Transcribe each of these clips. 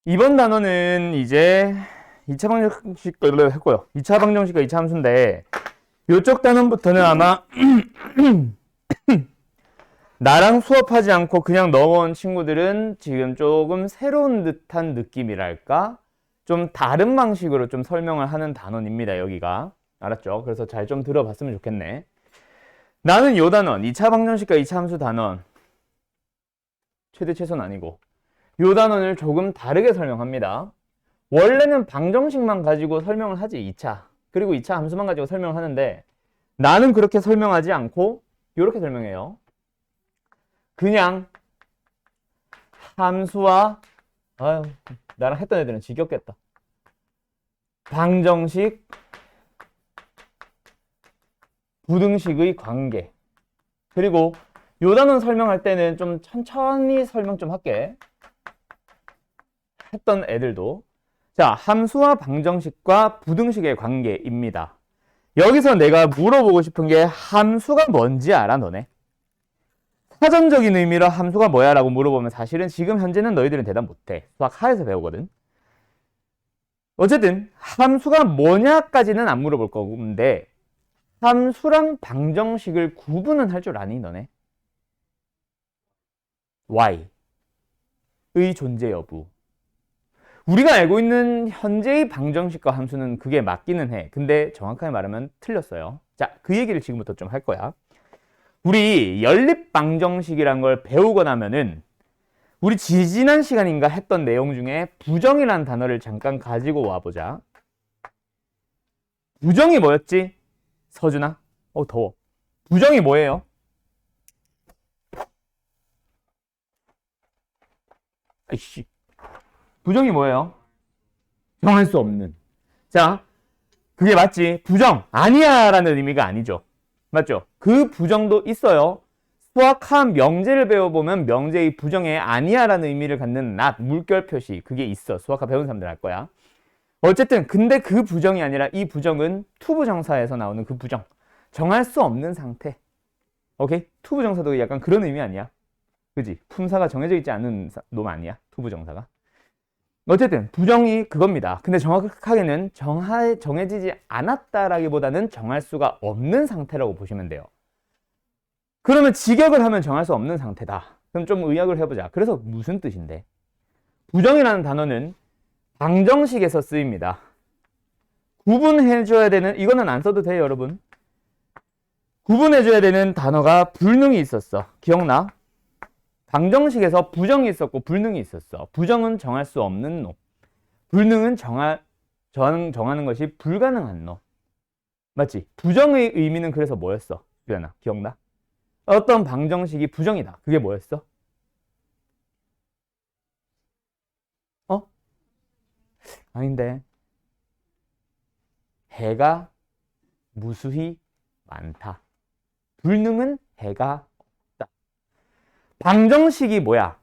이번 단어는 이제 2차 방정식을 했고요. 2차 방정식과 2차 함수인데 이쪽 단원부터는 아마 나랑 수업하지 않고 그냥 넘어온 친구들은 지금 조금 새로운 듯한 느낌이랄까? 좀 다른 방식으로 좀 설명을 하는 단원입니다. 여기가. 알았죠? 그래서 잘 좀 들어봤으면 좋겠네. 나는 요 단원, 2차 방정식과 2차 함수 단원 최대 최소는 아니고 요 단원을 조금 다르게 설명합니다. 원래는 방정식만 가지고 설명을 하지 2차. 그리고 2차 함수만 가지고 설명을 하는데 나는 그렇게 설명하지 않고 이렇게 설명해요. 그냥 함수와 나랑 했던 애들은 지겹겠다. 방정식, 부등식의 관계. 그리고 요 단원 설명할 때는 좀 천천히 설명 좀 할게. 했던 애들도. 자, 함수와 방정식과 부등식의 관계입니다. 여기서 내가 물어보고 싶은 게 함수가 뭔지 알아, 너네? 사전적인 의미로 함수가 뭐야? 라고 물어보면 사실은 지금 현재는 너희들은 대답 못해. 수학 하에서 배우거든. 어쨌든 함수가 뭐냐까지는 안 물어볼 건데 함수랑 방정식을 구분은 할 줄 아니, 너네? Y의 존재 여부. 우리가 알고 있는 현재의 방정식과 함수는 그게 맞기는 해. 근데 정확하게 말하면 틀렸어요. 자, 그 얘기를 지금부터 좀 할 거야. 우리 연립방정식이란 걸 배우고 나면은 우리 지지난 시간인가 했던 내용 중에 부정이라는 단어를 잠깐 가지고 와보자. 부정이 뭐였지? 서준아? 더워. 부정이 뭐예요? 아이씨. 부정이 뭐예요? 정할 수 없는. 자, 그게 맞지? 부정 아니야 라는 의미가 아니죠. 맞죠? 그 부정도 있어요. 수학한 명제를 배워보면 명제의 부정에 아니야 라는 의미를 갖는 not, 물결 표시, 그게 있어. 수학과 배운 사람들 알 거야. 어쨌든 근데 그 부정이 아니라 이 부정은 투부정사에서 나오는 그 부정. 정할 수 없는 상태. 오케이? 투부정사도 약간 그런 의미 아니야? 그지? 품사가 정해져 있지 않은 놈 아니야? 투부정사가. 어쨌든 부정이 그겁니다. 근데 정확하게는 정해지지 않았다라기보다는 정할 수가 없는 상태라고 보시면 돼요. 그러면 직역을 하면 정할 수 없는 상태다. 그럼 좀 의역을 해보자. 그래서 무슨 뜻인데? 부정이라는 단어는 방정식에서 쓰입니다. 구분해줘야 되는, 이거는 안 써도 돼요, 여러분. 구분해줘야 되는 단어가 불능이 있었어. 기억나? 방정식에서 부정이 있었고 불능이 있었어. 부정은 정할 수 없는 놈. 불능은 정하는 것이 불가능한 놈. 맞지? 부정의 의미는 그래서 뭐였어? 유연아, 기억나? 어떤 방정식이 부정이다. 그게 뭐였어? 아닌데. 해가 무수히 많다. 불능은 해가 없다. 방정식이 뭐야?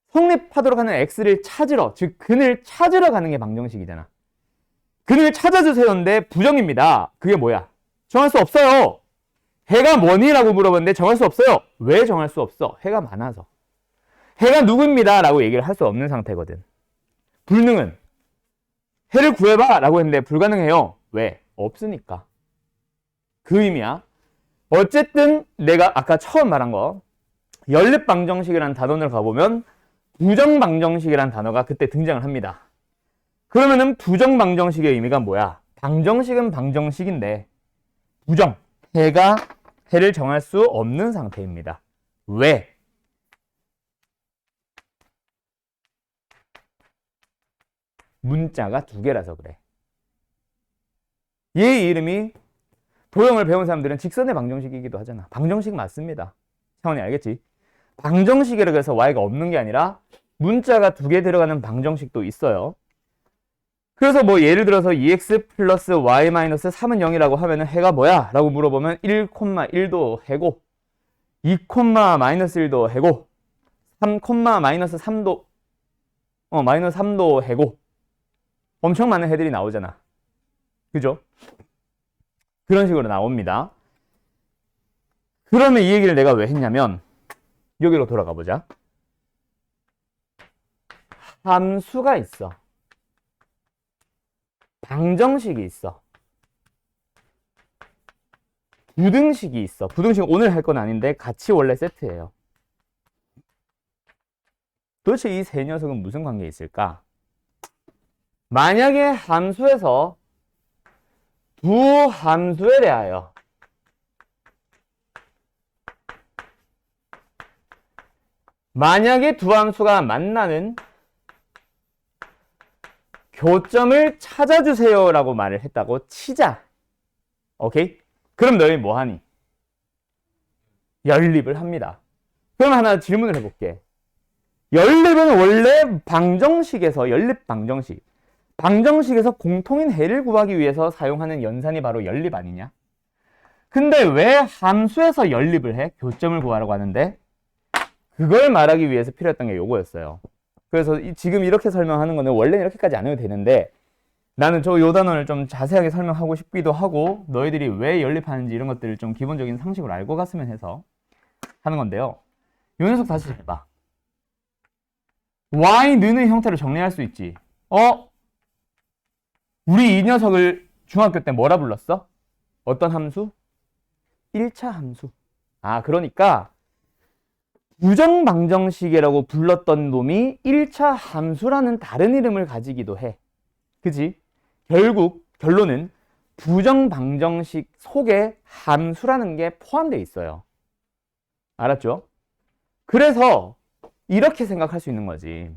성립하도록 하는 x를 찾으러, 즉 근을 찾으러 가는 게 방정식이잖아. 근을 찾아주세요인데 부정입니다. 그게 뭐야? 정할 수 없어요. 해가 뭐니? 라고 물어봤는데 정할 수 없어요. 왜 정할 수 없어? 해가 많아서. 해가 누구입니다. 라고 얘기를 할 수 없는 상태거든. 불능은 해를 구해봐 라고 했는데 불가능해요. 왜? 없으니까. 그 의미야. 어쨌든 내가 아까 처음 말한 거 연립방정식이라는 단원을 가보면 부정방정식이라는 단어가 그때 등장을 합니다. 그러면은 부정방정식의 의미가 뭐야? 방정식은 방정식인데 부정, 해를 정할 수 없는 상태입니다. 왜? 문자가 두 개라서 그래. 얘의 이름이 도형을 배운 사람들은 직선의 방정식이기도 하잖아. 방정식 맞습니다. 차원이 알겠지? 방정식이라고 해서 y가 없는 게 아니라 문자가 두 개 들어가는 방정식도 있어요. 그래서 뭐 예를 들어서 2x 플러스 y 마이너스 3은 0이라고 하면은 해가 뭐야? 라고 물어보면 1,1도 해고 2, 마이너스 1도 해고 3, 마이너스 3도 마이너스 3도 해고 엄청 많은 해들이 나오잖아. 그죠? 그런 식으로 나옵니다. 그러면 이 얘기를 내가 왜 했냐면 여기로 돌아가 보자. 함수가 있어. 방정식이 있어. 부등식이 있어. 부등식 오늘 할 건 아닌데 같이 원래 세트예요. 도대체 이 세 녀석은 무슨 관계에 있을까? 만약에 함수에서 두 함수에 대하여 만약에 두 함수가 만나는 교점을 찾아주세요 라고 말을 했다고 치자. 오케이? 그럼 너희 뭐하니? 연립을 합니다. 그럼 하나 질문을 해볼게. 연립은 원래 방정식에서 연립 방정식에서 공통인 해를 구하기 위해서 사용하는 연산이 바로 연립 아니냐? 근데 왜 함수에서 연립을 해? 교점을 구하라고 하는데 그걸 말하기 위해서 필요했던 게 요거였어요. 그래서 지금 이렇게 설명하는 거는 원래는 이렇게까지 안 해도 되는데 나는 요 단어를 좀 자세하게 설명하고 싶기도 하고 너희들이 왜 연립하는지 이런 것들을 좀 기본적인 상식으로 알고 갔으면 해서 하는 건데요. 요 녀석 다시 해봐. y는 형태로 정리할 수 있지. 우리 이 녀석을 중학교 때 뭐라 불렀어? 어떤 함수? 1차 함수. 그러니까 부정방정식이라고 불렀던 놈이 1차 함수라는 다른 이름을 가지기도 해. 그지? 결국 결론은 부정방정식 속에 함수라는 게 포함되어 있어요. 알았죠? 그래서 이렇게 생각할 수 있는 거지.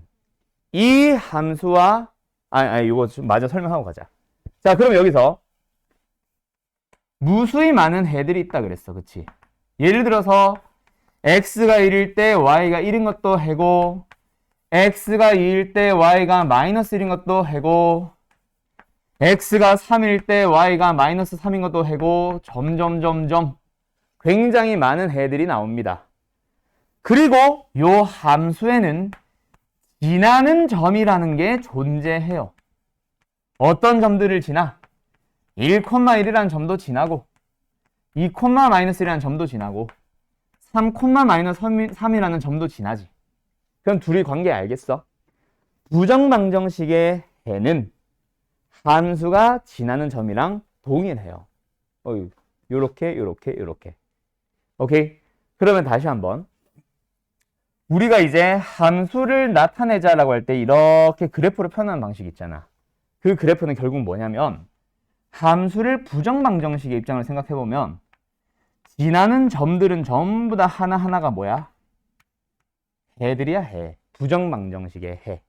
이 함수와 이거 좀 마저 설명하고 가자. 자, 그럼 여기서 무수히 많은 해들이 있다 그랬어. 그치? 예를 들어서 x가 1일 때 y가 1인 것도 해고 x가 2일 때 y가 마이너스 1인 것도 해고 x가 3일 때 y가 마이너스 3인 것도 해고 점점점점 굉장히 많은 해들이 나옵니다. 그리고 요 함수에는 지나는 점이라는 게 존재해요. 어떤 점들을 지나? 1,1이라는 점도 지나고 2,-1이라는 점도 지나고 3,-3이라는 점도 지나지. 그럼 둘이 관계 알겠어? 부정방정식의 해는 함수가 지나는 점이랑 동일해요. 요렇게 오케이? 그러면 다시 한번 우리가 이제 함수를 나타내자라고 할 때 이렇게 그래프로 표현하는 방식 있잖아. 그 그래프는 결국 뭐냐면 함수를 부정방정식의 입장을 생각해보면 지나는 점들은 전부 다 하나하나가 뭐야? 해들이야, 해. 부정방정식의 해.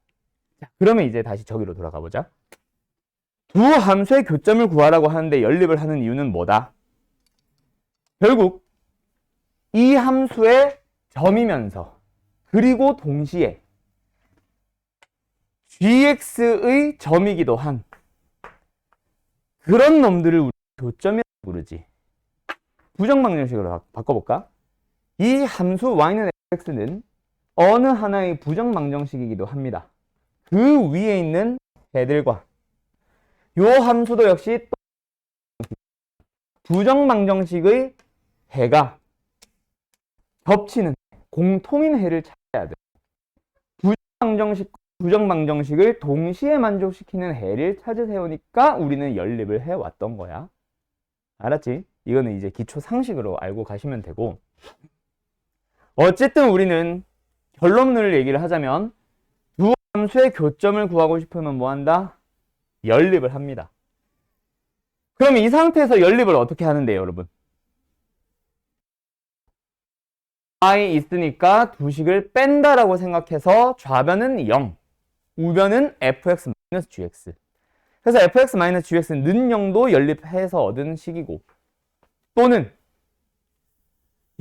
자, 그러면 이제 다시 저기로 돌아가 보자. 두 함수의 교점을 구하라고 하는데 연립을 하는 이유는 뭐다? 결국 이 함수의 점이면서 그리고 동시에 gx의 점이기도 한 그런 놈들을 우리 교점이라고 부르지. 부정방정식으로 바꿔볼까? 이 함수 y는 x는 어느 하나의 부정방정식이기도 합니다. 그 위에 있는 해들과 요 함수도 역시 부정방정식의 해가 겹치는 공통인 해를 찾아야 돼. 부정방정식을 동시에 만족시키는 해를 찾으세요니까 우리는 연립을 해왔던 거야. 알았지? 이거는 이제 기초 상식으로 알고 가시면 되고 어쨌든 우리는 결론을 얘기를 하자면 두 함수의 교점을 구하고 싶으면 뭐 한다? 연립을 합니다. 그럼 이 상태에서 연립을 어떻게 하는데요, 여러분? y 있으니까 두 식을 뺀다라고 생각해서 좌변은 0, 우변은 fx-gx. 그래서 fx-gx는 0도 연립해서 얻은 식이고 또는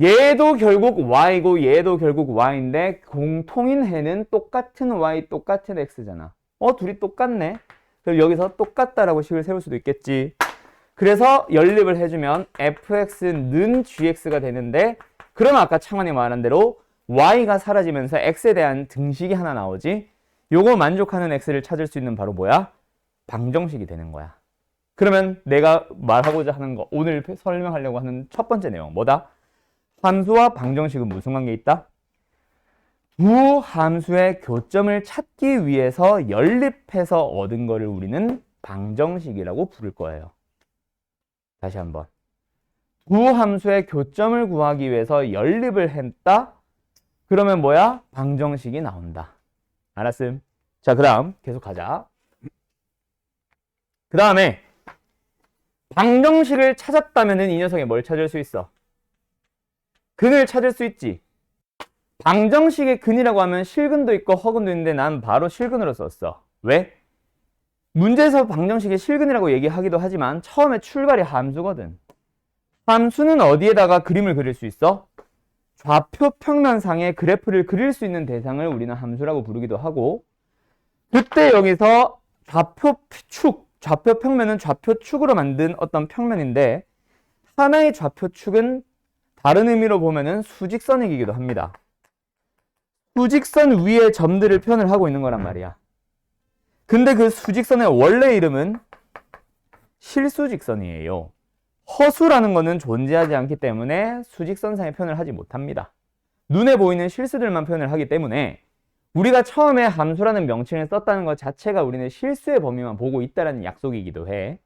얘도 결국 y고 얘도 결국 y인데 공통인 해는 똑같은 y, 똑같은 x잖아. 둘이 똑같네. 그럼 여기서 똑같다라고 식을 세울 수도 있겠지. 그래서 연립을 해주면 fx는 gx가 되는데 그러면 아까 창환이 말한 대로 y가 사라지면서 x에 대한 등식이 하나 나오지. 요거 만족하는 x를 찾을 수 있는 바로 뭐야? 방정식이 되는 거야. 그러면 내가 말하고자 하는 거, 오늘 설명하려고 하는 첫 번째 내용 뭐다? 함수와 방정식은 무슨 관계에 있다? 두 함수의 교점을 찾기 위해서 연립해서 얻은 거를 우리는 방정식이라고 부를 거예요. 다시 한번. 두 함수의 교점을 구하기 위해서 연립을 했다? 그러면 뭐야? 방정식이 나온다. 알았음? 자, 그 다음 계속 가자. 그 다음에 방정식을 찾았다면 이 녀석이 뭘 찾을 수 있어? 근을 찾을 수 있지. 방정식의 근이라고 하면 실근도 있고 허근도 있는데 난 바로 실근으로 썼어. 왜? 문제에서 방정식의 실근이라고 얘기하기도 하지만 처음에 출발이 함수거든. 함수는 어디에다가 그림을 그릴 수 있어? 좌표 평면상에 그래프를 그릴 수 있는 대상을 우리는 함수라고 부르기도 하고, 그때 여기서 좌표 평면은 좌표축으로 만든 어떤 평면인데 하나의 좌표축은 다른 의미로 보면은 수직선이기도 합니다. 수직선 위에 점들을 표현을 하고 있는 거란 말이야. 근데 그 수직선의 원래 이름은 실수직선이에요. 허수라는 거는 존재하지 않기 때문에 수직선상의 표현을 하지 못합니다. 눈에 보이는 실수들만 표현을 하기 때문에 우리가 처음에 함수라는 명칭을 썼다는 것 자체가 우리는 실수의 범위만 보고 있다는 약속이기도 해.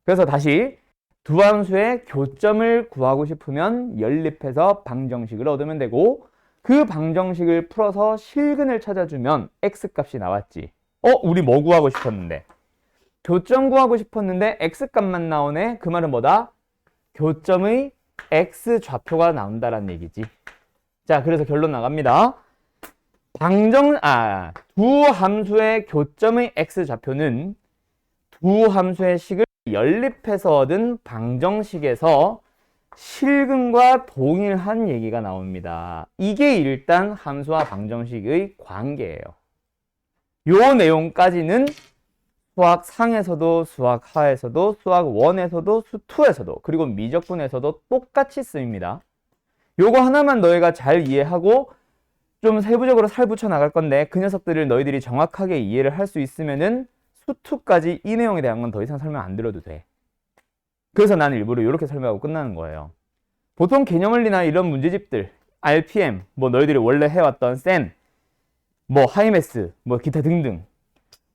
그래서 다시 두 함수의 교점을 구하고 싶으면 연립해서 방정식을 얻으면 되고, 그 방정식을 풀어서 실근을 찾아주면 x값이 나왔지. 우리 뭐 구하고 싶었는데? 교점 구하고 싶었는데 x값만 나오네. 그 말은 뭐다? 교점의 x좌표가 나온다라는 얘기지. 자, 그래서 결론 나갑니다. 두 함수의 교점의 x좌표는 두 함수의 식을 연립해서 얻은 방정식에서 실근과 동일한 얘기가 나옵니다. 이게 일단 함수와 방정식의 관계예요. 요 내용까지는 수학 상에서도 수학 하에서도 수학 1에서도 수 2에서도 그리고 미적분에서도 똑같이 쓰입니다. 요거 하나만 너희가 잘 이해하고 좀 세부적으로 살 붙여 나갈 건데 그 녀석들을 너희들이 정확하게 이해를 할 수 있으면은 수2까지 이 내용에 대한 건 더 이상 설명 안 드려도 돼. 그래서 나는 일부러 이렇게 설명하고 끝나는 거예요. 보통 개념원리나 이런 문제집들, RPM, 뭐 너희들이 원래 해왔던 센, 뭐 하이메스, 뭐 기타 등등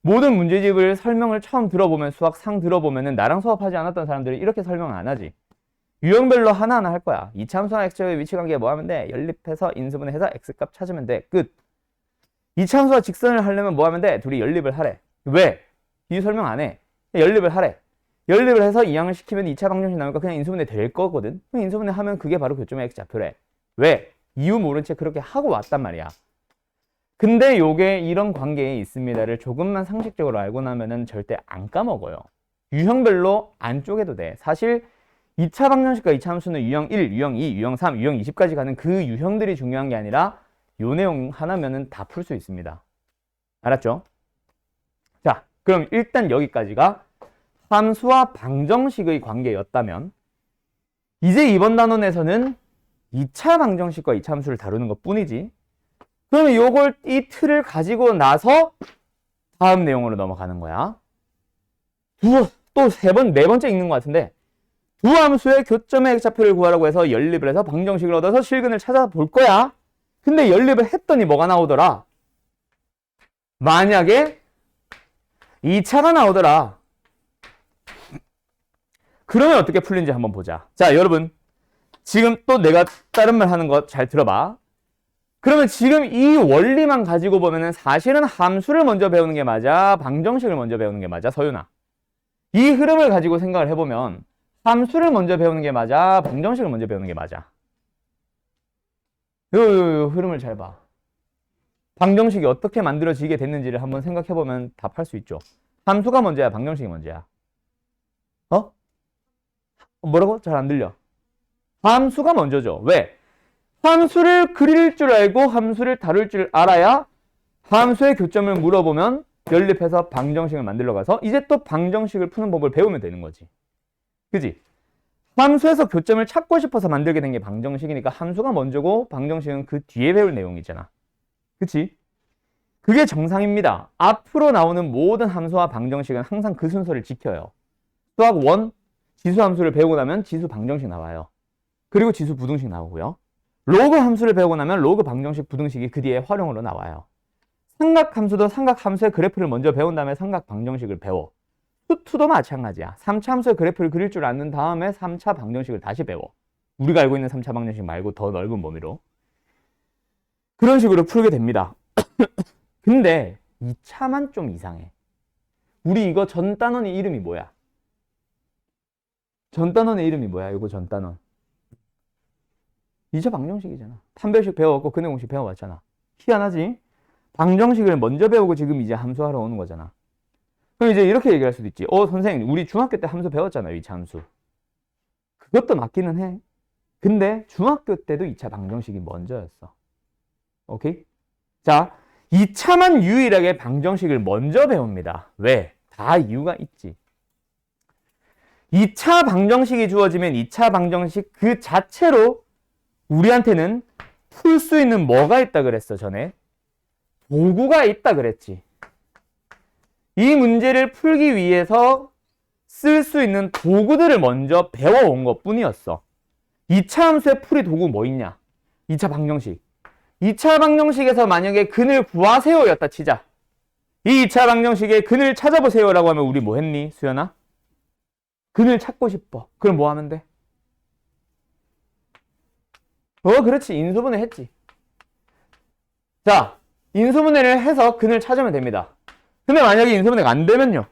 모든 문제집을 설명을 처음 들어보면 수학 상 들어보면은 나랑 수업하지 않았던 사람들이 이렇게 설명 안 하지. 유형별로 하나하나 할 거야. 이차함수와 x좌표의 위치관계 뭐 하면 돼? 연립해서 인수분해해서 x값 찾으면 돼. 끝. 이차함수와 직선을 하려면 뭐 하면 돼? 둘이 연립을 하래. 왜? 이 설명 안 해. 연립을 하래. 연립을 해서 이항을 시키면 2차 방정식 나오니까 그냥 인수분해 될 거거든. 그냥 인수분해 하면 그게 바로 교점의 x좌표래. 왜? 이유 모른 채 그렇게 하고 왔단 말이야. 근데 요게 이런 관계에 있습니다를 조금만 상식적으로 알고 나면은 절대 안 까먹어요. 유형별로 안 쪼개도 돼. 사실 2차 방정식과 2차 함수는 유형 1, 유형 2, 유형 3, 유형 20까지 가는 그 유형들이 중요한 게 아니라 요 내용 하나면은 다 풀 수 있습니다. 알았죠? 자, 그럼 일단 여기까지가 함수와 방정식의 관계였다면 이제 이번 단원에서는 2차 방정식과 2차 함수를 다루는 것 뿐이지. 그러면 요걸 이 틀을 가지고 나서 다음 내용으로 넘어가는 거야. 또 네 번째 읽는 것 같은데 두 함수의 교점의 x좌표를 구하라고 해서 연립을 해서 방정식을 얻어서 실근을 찾아볼 거야. 근데 연립을 했더니 뭐가 나오더라? 만약에 2차가 나오더라. 그러면 어떻게 풀린지 한번 보자. 자, 여러분 지금 또 내가 다른 말 하는 거 잘 들어봐. 그러면 지금 이 원리만 가지고 보면은 사실은 함수를 먼저 배우는 게 맞아? 방정식을 먼저 배우는 게 맞아? 서윤아. 이 흐름을 가지고 생각을 해보면 함수를 먼저 배우는 게 맞아? 방정식을 먼저 배우는 게 맞아? 요 흐름을 잘 봐. 방정식이 어떻게 만들어지게 됐는지를 한번 생각해보면 답할 수 있죠. 함수가 먼저야? 방정식이 먼저야? 뭐라고? 잘 안 들려. 함수가 먼저죠. 왜? 함수를 그릴 줄 알고 함수를 다룰 줄 알아야 함수의 교점을 물어보면 연립해서 방정식을 만들러 가서 이제 또 방정식을 푸는 법을 배우면 되는 거지. 그지? 함수에서 교점을 찾고 싶어서 만들게 된 게 방정식이니까 함수가 먼저고 방정식은 그 뒤에 배울 내용이잖아. 그치? 그게 정상입니다. 앞으로 나오는 모든 함수와 방정식은 항상 그 순서를 지켜요. 수학 1 지수 함수를 배우고 나면 지수 방정식 나와요. 그리고 지수 부등식 나오고요. 로그 함수를 배우고 나면 로그 방정식 부등식이 그 뒤에 활용으로 나와요. 삼각함수도 삼각함수의 그래프를 먼저 배운 다음에 삼각 방정식을 배워. 수투도 마찬가지야. 3차 함수의 그래프를 그릴 줄 아는 다음에 3차 방정식을 다시 배워. 우리가 알고 있는 3차 방정식 말고 더 넓은 범위로. 그런 식으로 풀게 됩니다. 근데 2차만 좀 이상해. 우리 이거 전 단원의 이름이 뭐야? 전 단원의 이름이 뭐야? 이거 전 단원. 2차 방정식이잖아. 판별식 배워갖고 근해 공식 배워봤잖아. 희한하지? 방정식을 먼저 배우고 지금 이제 함수하러 오는 거잖아. 그럼 이제 이렇게 얘기할 수도 있지. 선생님, 우리 중학교 때 함수 배웠잖아요. 2차 함수. 그것도 맞기는 해. 근데 중학교 때도 2차 방정식이 먼저였어. 오케이? 자, 2차만 유일하게 방정식을 먼저 배웁니다. 왜? 다 이유가 있지. 2차 방정식이 주어지면 2차 방정식 그 자체로 우리한테는 풀 수 있는 뭐가 있다 그랬어, 전에? 도구가 있다 그랬지. 이 문제를 풀기 위해서 쓸 수 있는 도구들을 먼저 배워온 것 뿐이었어. 2차 함수의 풀이 도구 뭐 있냐? 2차 방정식. 2차 방정식에서 만약에 근을 구하세요 였다 치자. 이 2차 방정식의 근을 찾아보세요 라고 하면 우리 뭐 했니, 수연아? 근을 찾고 싶어. 그럼 뭐 하면 돼? 그렇지. 인수분해 했지. 자, 인수분해를 해서 근을 찾으면 됩니다. 근데 만약에 인수분해가 안 되면요?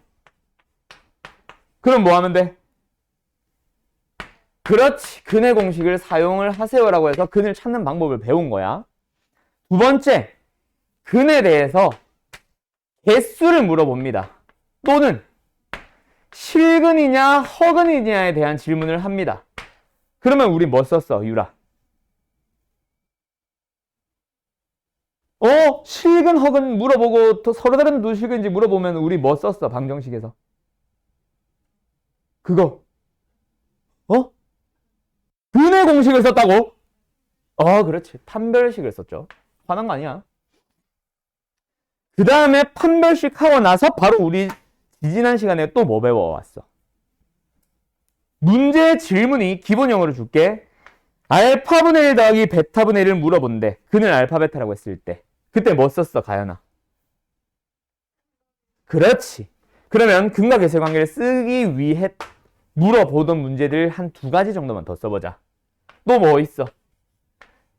그럼 뭐 하면 돼? 그렇지. 근의 공식을 사용을 하세요라고 해서 근을 찾는 방법을 배운 거야. 두 번째, 근에 대해서 개수를 물어봅니다. 또는 실근이냐 허근이냐에 대한 질문을 합니다. 그러면 우리 뭐 썼어, 유라? 실근 허근 물어보고 또 서로 다른 누실근인지 물어보면 우리 뭐 썼어, 방정식에서? 그거. 근의 공식을 썼다고? 그렇지. 판별식을 썼죠. 화난 거 아니야. 그 다음에 판별식 하고 나서 바로 우리 지지난 시간에 또 뭐 배워왔어? 문제 질문이 기본형으로 줄게. 알파분의 1 더하기 베타분의 1을 물어본대. 근을 알파 베타라고 했을 때. 그때 뭐 썼어, 가연아? 그렇지. 그러면 근과 계수의 관계를 쓰기 위해 물어보던 문제들 한 2가지 정도만 더 써보자. 또 뭐 있어?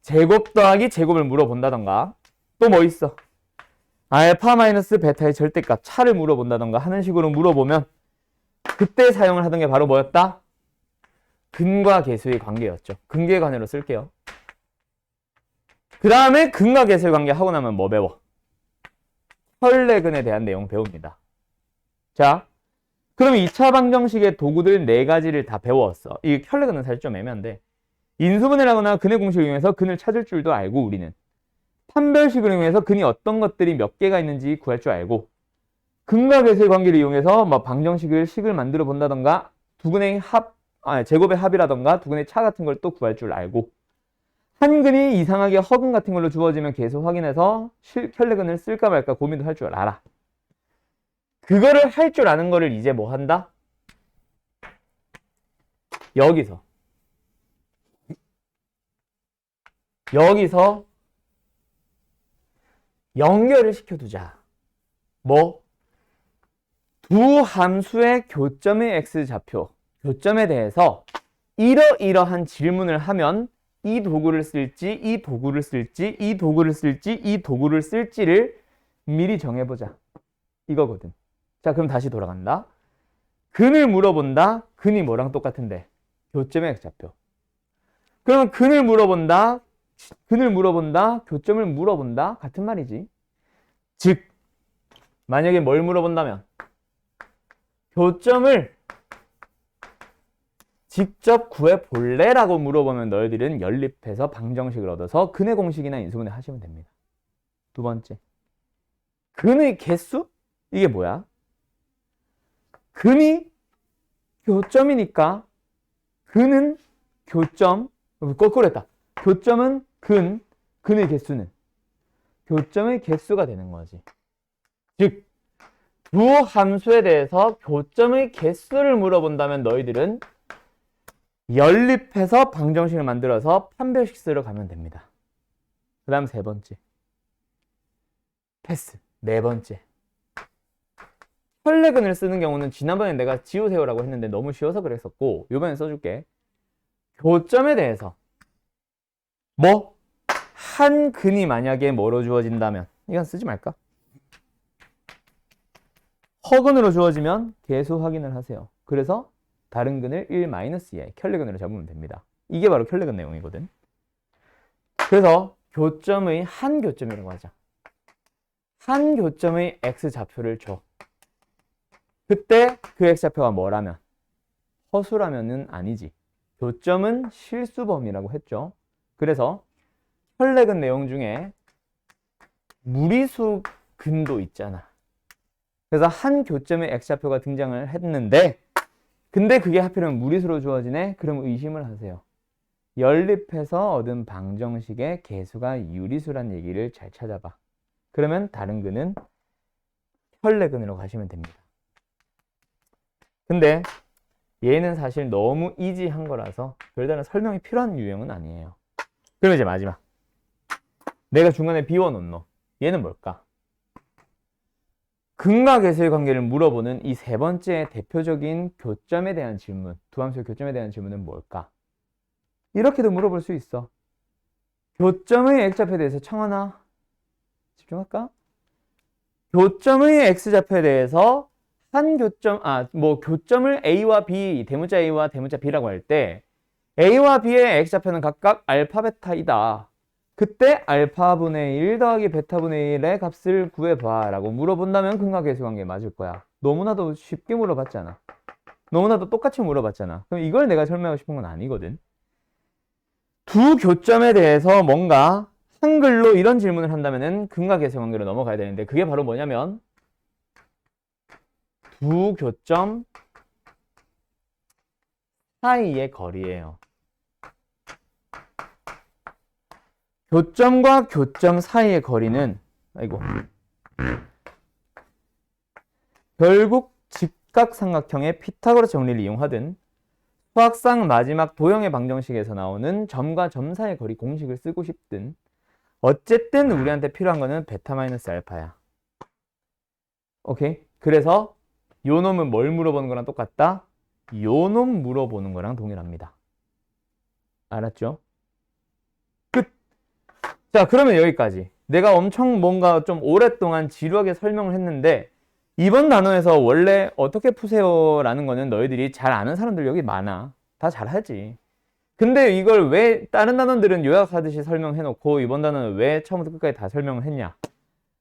제곱 더하기 제곱을 물어본다던가. 또 뭐 있어? 알파 마이너스 베타의 절대값 차를 물어본다던가 하는 식으로 물어보면 그때 사용을 하던 게 바로 뭐였다? 근과 계수의 관계였죠. 근계의 관계로 쓸게요. 그 다음에 근과 계수의 관계 하고 나면 뭐 배워? 혈내근에 대한 내용 배웁니다. 자, 그럼 2차 방정식의 도구들 4가지를 다 배웠어. 이 혈내근은 사실 좀 애매한데 인수분해를 하거나 근의 공식을 이용해서 근을 찾을 줄도 알고 우리는 판별식을 이용해서 근이 어떤 것들이 몇 개가 있는지 구할 줄 알고 근과 계수의 관계를 이용해서 식을 만들어 본다던가 두근의 제곱의 합이라던가 두근의 차 같은 걸 또 구할 줄 알고 한 근이 이상하게 허근 같은 걸로 주어지면 계속 확인해서 혈내근을 쓸까 말까 고민도 할 줄 알아. 그거를 할 줄 아는 거를 이제 뭐 한다? 여기서 연결을 시켜두자. 뭐? 두 함수의 교점의 x좌표, 교점에 대해서 이러이러한 질문을 하면 이 도구를 쓸지, 이 도구를 쓸지, 이 도구를 쓸지, 이 도구를 쓸지를 미리 정해보자. 이거거든. 자, 그럼 다시 돌아간다. 근을 물어본다. 근이 뭐랑 똑같은데? 교점의 x좌표. 그러면 근을 물어본다. 교점을 물어본다. 같은 말이지. 즉, 만약에 뭘 물어본다면 교점을 직접 구해볼래? 라고 물어보면 너희들은 연립해서 방정식을 얻어서 근의 공식이나 인수분해 하시면 됩니다. 두 번째, 근의 개수? 이게 뭐야? 근이 교점이니까 근은 교점, 거꾸로 했다. 교점은 근의 개수는 교점의 개수가 되는 거지. 즉, 두 함수에 대해서 교점의 개수를 물어본다면 너희들은 연립해서 방정식을 만들어서 판별식 쓰러 가면 됩니다. 그 다음 세 번째. 패스. 네 번째. 혈내근을 쓰는 경우는 지난번에 내가 지우세요라고 했는데 너무 쉬워서 그랬었고 이번엔 써줄게. 교점에 대해서 한 근이 만약에 뭐로 주어진다면 이건 쓰지 말까? 허근으로 주어지면 개수 확인을 하세요. 그래서 다른 근을 1-2의 켤레근으로 잡으면 됩니다. 이게 바로 켤레근 내용이거든. 그래서 교점의 한 교점이라고 하자. 한 교점의 x좌표를 줘. 그때 그 x좌표가 뭐라면? 허수라면은 아니지. 교점은 실수범위라고 했죠. 그래서 혈내근 내용 중에 무리수 근도 있잖아. 그래서 한 교점의 x좌표가 등장을 했는데 근데 그게 하필이면 무리수로 주어지네? 그럼 의심을 하세요. 연립해서 얻은 방정식의 개수가 유리수란 얘기를 잘 찾아봐. 그러면 다른 근은 혈내근으로 가시면 됩니다. 근데 얘는 사실 너무 이지한 거라서 별다른 설명이 필요한 유형은 아니에요. 그럼 이제 마지막. 내가 중간에 비워놓은 놈. 얘는 뭘까? 근과 개수의 관계를 물어보는 이 세 번째 대표적인 교점에 대한 질문, 두 함수의 교점에 대한 질문은 뭘까? 이렇게도 물어볼 수 있어. 교점의 x좌표에 대해서 청하나? 집중할까? 교점의 x좌표에 대해서 한 교점, 교점을 a와 b, 대문자 a와 대문자 b라고 할 때 a와 b의 x좌표는 각각 알파, 베타이다. 그때 알파분의 1 더하기 베타분의 1의 값을 구해봐 라고 물어본다면 근과 개수 관계 맞을 거야. 너무나도 쉽게 물어봤잖아. 너무나도 똑같이 물어봤잖아. 그럼 이걸 내가 설명하고 싶은 건 아니거든. 두 교점에 대해서 뭔가 한글로 이런 질문을 한다면은 근과 개수 관계로 넘어가야 되는데 그게 바로 뭐냐면 두 교점 사이의 거리예요. 교점과 교점 사이의 거리는 결국 직각삼각형의 피타고라스 정리를 이용하든 수학상 마지막 도형의 방정식에서 나오는 점과 점 사이의 거리 공식을 쓰고 싶든 어쨌든 우리한테 필요한 거는 베타 마이너스 알파야. 오케이? 그래서 요 놈은 뭘 물어보는 거랑 똑같다? 요 놈 물어보는 거랑 동일합니다. 알았죠? 자, 그러면 여기까지. 내가 엄청 뭔가 좀 오랫동안 지루하게 설명을 했는데 이번 단어에서 원래 어떻게 푸세요 라는 거는 너희들이 잘 아는 사람들 여기 많아. 다 잘하지. 근데 이걸 왜 다른 단어들은 요약하듯이 설명해놓고 이번 단어는 왜 처음부터 끝까지 다 설명을 했냐?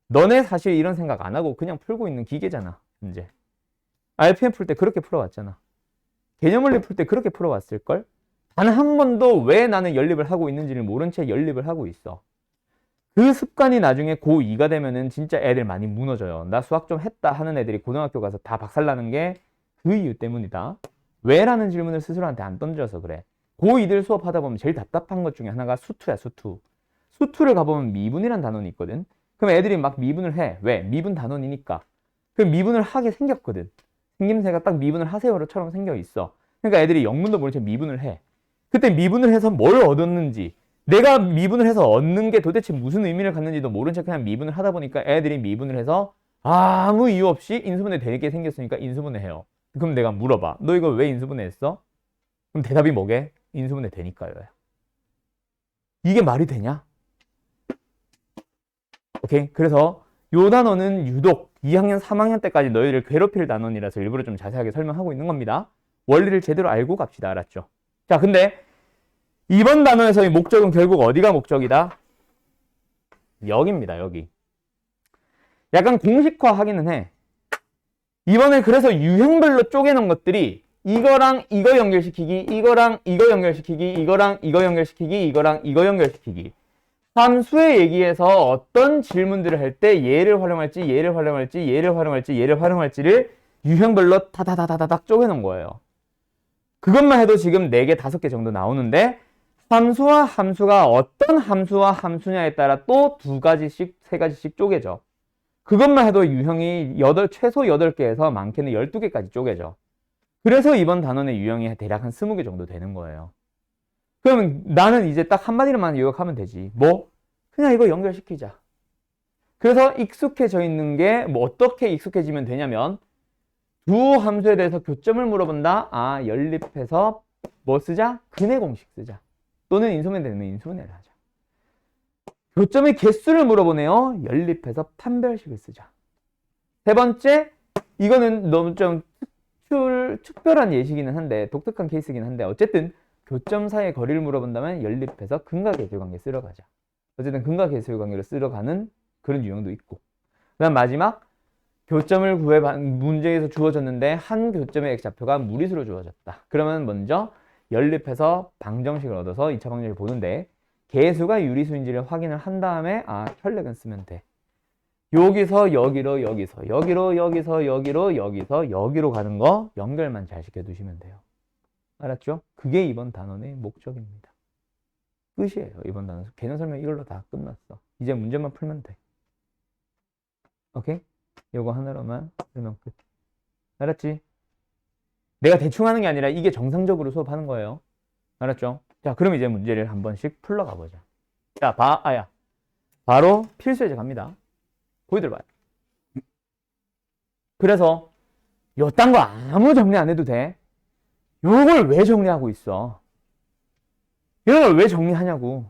너네 사실 이런 생각 안 하고 그냥 풀고 있는 기계잖아. 이제 RPM 풀 때 그렇게 풀어왔잖아. 개념원리 풀 때 그렇게 풀어왔을걸? 단 한 번도 왜 나는 연립을 하고 있는지를 모른 채 연립을 하고 있어. 그 습관이 나중에 고2가 되면은 진짜 애들 많이 무너져요. 나 수학 좀 했다 하는 애들이 고등학교 가서 다 박살나는 게 그 이유 때문이다. 왜? 라는 질문을 스스로한테 안 던져서 그래. 고2들 수업하다 보면 제일 답답한 것 중에 하나가 수투야, 수투. 수투를 가보면 미분이란 단원이 있거든. 그럼 애들이 막 미분을 해. 왜? 미분 단원이니까. 그럼 미분을 하게 생겼거든. 생김새가 딱 미분을 하세요처럼 생겨 있어. 그러니까 애들이 영문도 모른 채 미분을 해. 그때 미분을 해서 뭘 얻었는지, 내가 미분을 해서 얻는 게 도대체 무슨 의미를 갖는지도 모른 채 그냥 미분을 하다 보니까 애들이 미분을 해서 아무 이유 없이 인수분해 되게 생겼으니까 인수분해 해요. 그럼 내가 물어봐. 너 이거 왜 인수분해 했어? 그럼 대답이 뭐게? 인수분해 되니까요. 이게 말이 되냐? 오케이. 그래서 요 단어는 유독 2학년, 3학년 때까지 너희를 괴롭힐 단원이라서 일부러 좀 자세하게 설명하고 있는 겁니다. 원리를 제대로 알고 갑시다. 알았죠? 자, 근데 이번 단어에서의 목적은 결국 어디가 목적이다? 여기입니다. 여기. 약간 공식화 하기는 해. 이번에 그래서 유형별로 쪼개놓은 것들이 이거랑 이거 연결시키기, 이거랑 이거 연결시키기, 이거랑 이거 연결시키기, 이거랑 이거 연결시키기. 함수의 얘기에서 어떤 질문들을 할 때 얘를 활용할지, 얘를 활용할지, 얘를 활용할지, 얘를 활용할지를 유형별로 다다다다닥 쪼개놓은 거예요. 그것만 해도 지금 4개, 5개 정도 나오는데 함수와 함수가 어떤 함수와 함수냐에 따라 또 두 가지씩, 세 가지씩 쪼개져. 그것만 해도 유형이 최소 8개에서 많게는 12개까지 쪼개져. 그래서 이번 단원의 유형이 대략 한 20개 정도 되는 거예요. 그러면 나는 이제 딱 한마디로만 요약하면 되지. 뭐? 그냥 이거 연결시키자. 그래서 익숙해져 있는 게 뭐 어떻게 익숙해지면 되냐면 두 함수에 대해서 교점을 물어본다. 아, 연립해서 뭐 쓰자? 근해 공식 쓰자. 또는 인수분해 되면 인수분해를 하자. 교점의 개수를 물어보네요. 연립해서 판별식을 쓰자. 세 번째, 이거는 너무 좀 특별한 예시기는 한데, 독특한 케이스긴 한데, 어쨌든 교점 사이의 거리를 물어본다면 연립해서 근각계수의 관계 쓰러 가자. 어쨌든 근각계수의 관계를 쓰러 가는 그런 유형도 있고. 그다음 마지막, 교점을 문제에서 주어졌는데 한 교점의 X좌표가 무리수로 주어졌다. 그러면 먼저 연립해서 방정식을 얻어서 2차 방정식을 보는데 개수가 유리수인지를 확인을 한 다음에 혈렉은 쓰면 돼. 여기서 여기로 여기로 가는 거 연결만 잘 시켜두시면 돼요. 알았죠? 그게 이번 단원의 목적입니다. 끝이에요. 이번 단원. 개념 설명 이걸로 다 끝났어. 이제 문제만 풀면 돼. 오케이? 요거 하나로만 설명 끝. 알았지? 내가 대충 하는 게 아니라 이게 정상적으로 수업하는 거예요. 알았죠? 자, 그럼 이제 문제를 한 번씩 풀러가 보자. 자, 바로 필수 예제 갑니다. 보이들 봐요. 그래서 요딴 거 아무 정리 안 해도 돼. 요걸 왜 정리하고 있어? 이런 걸 왜 정리하냐고.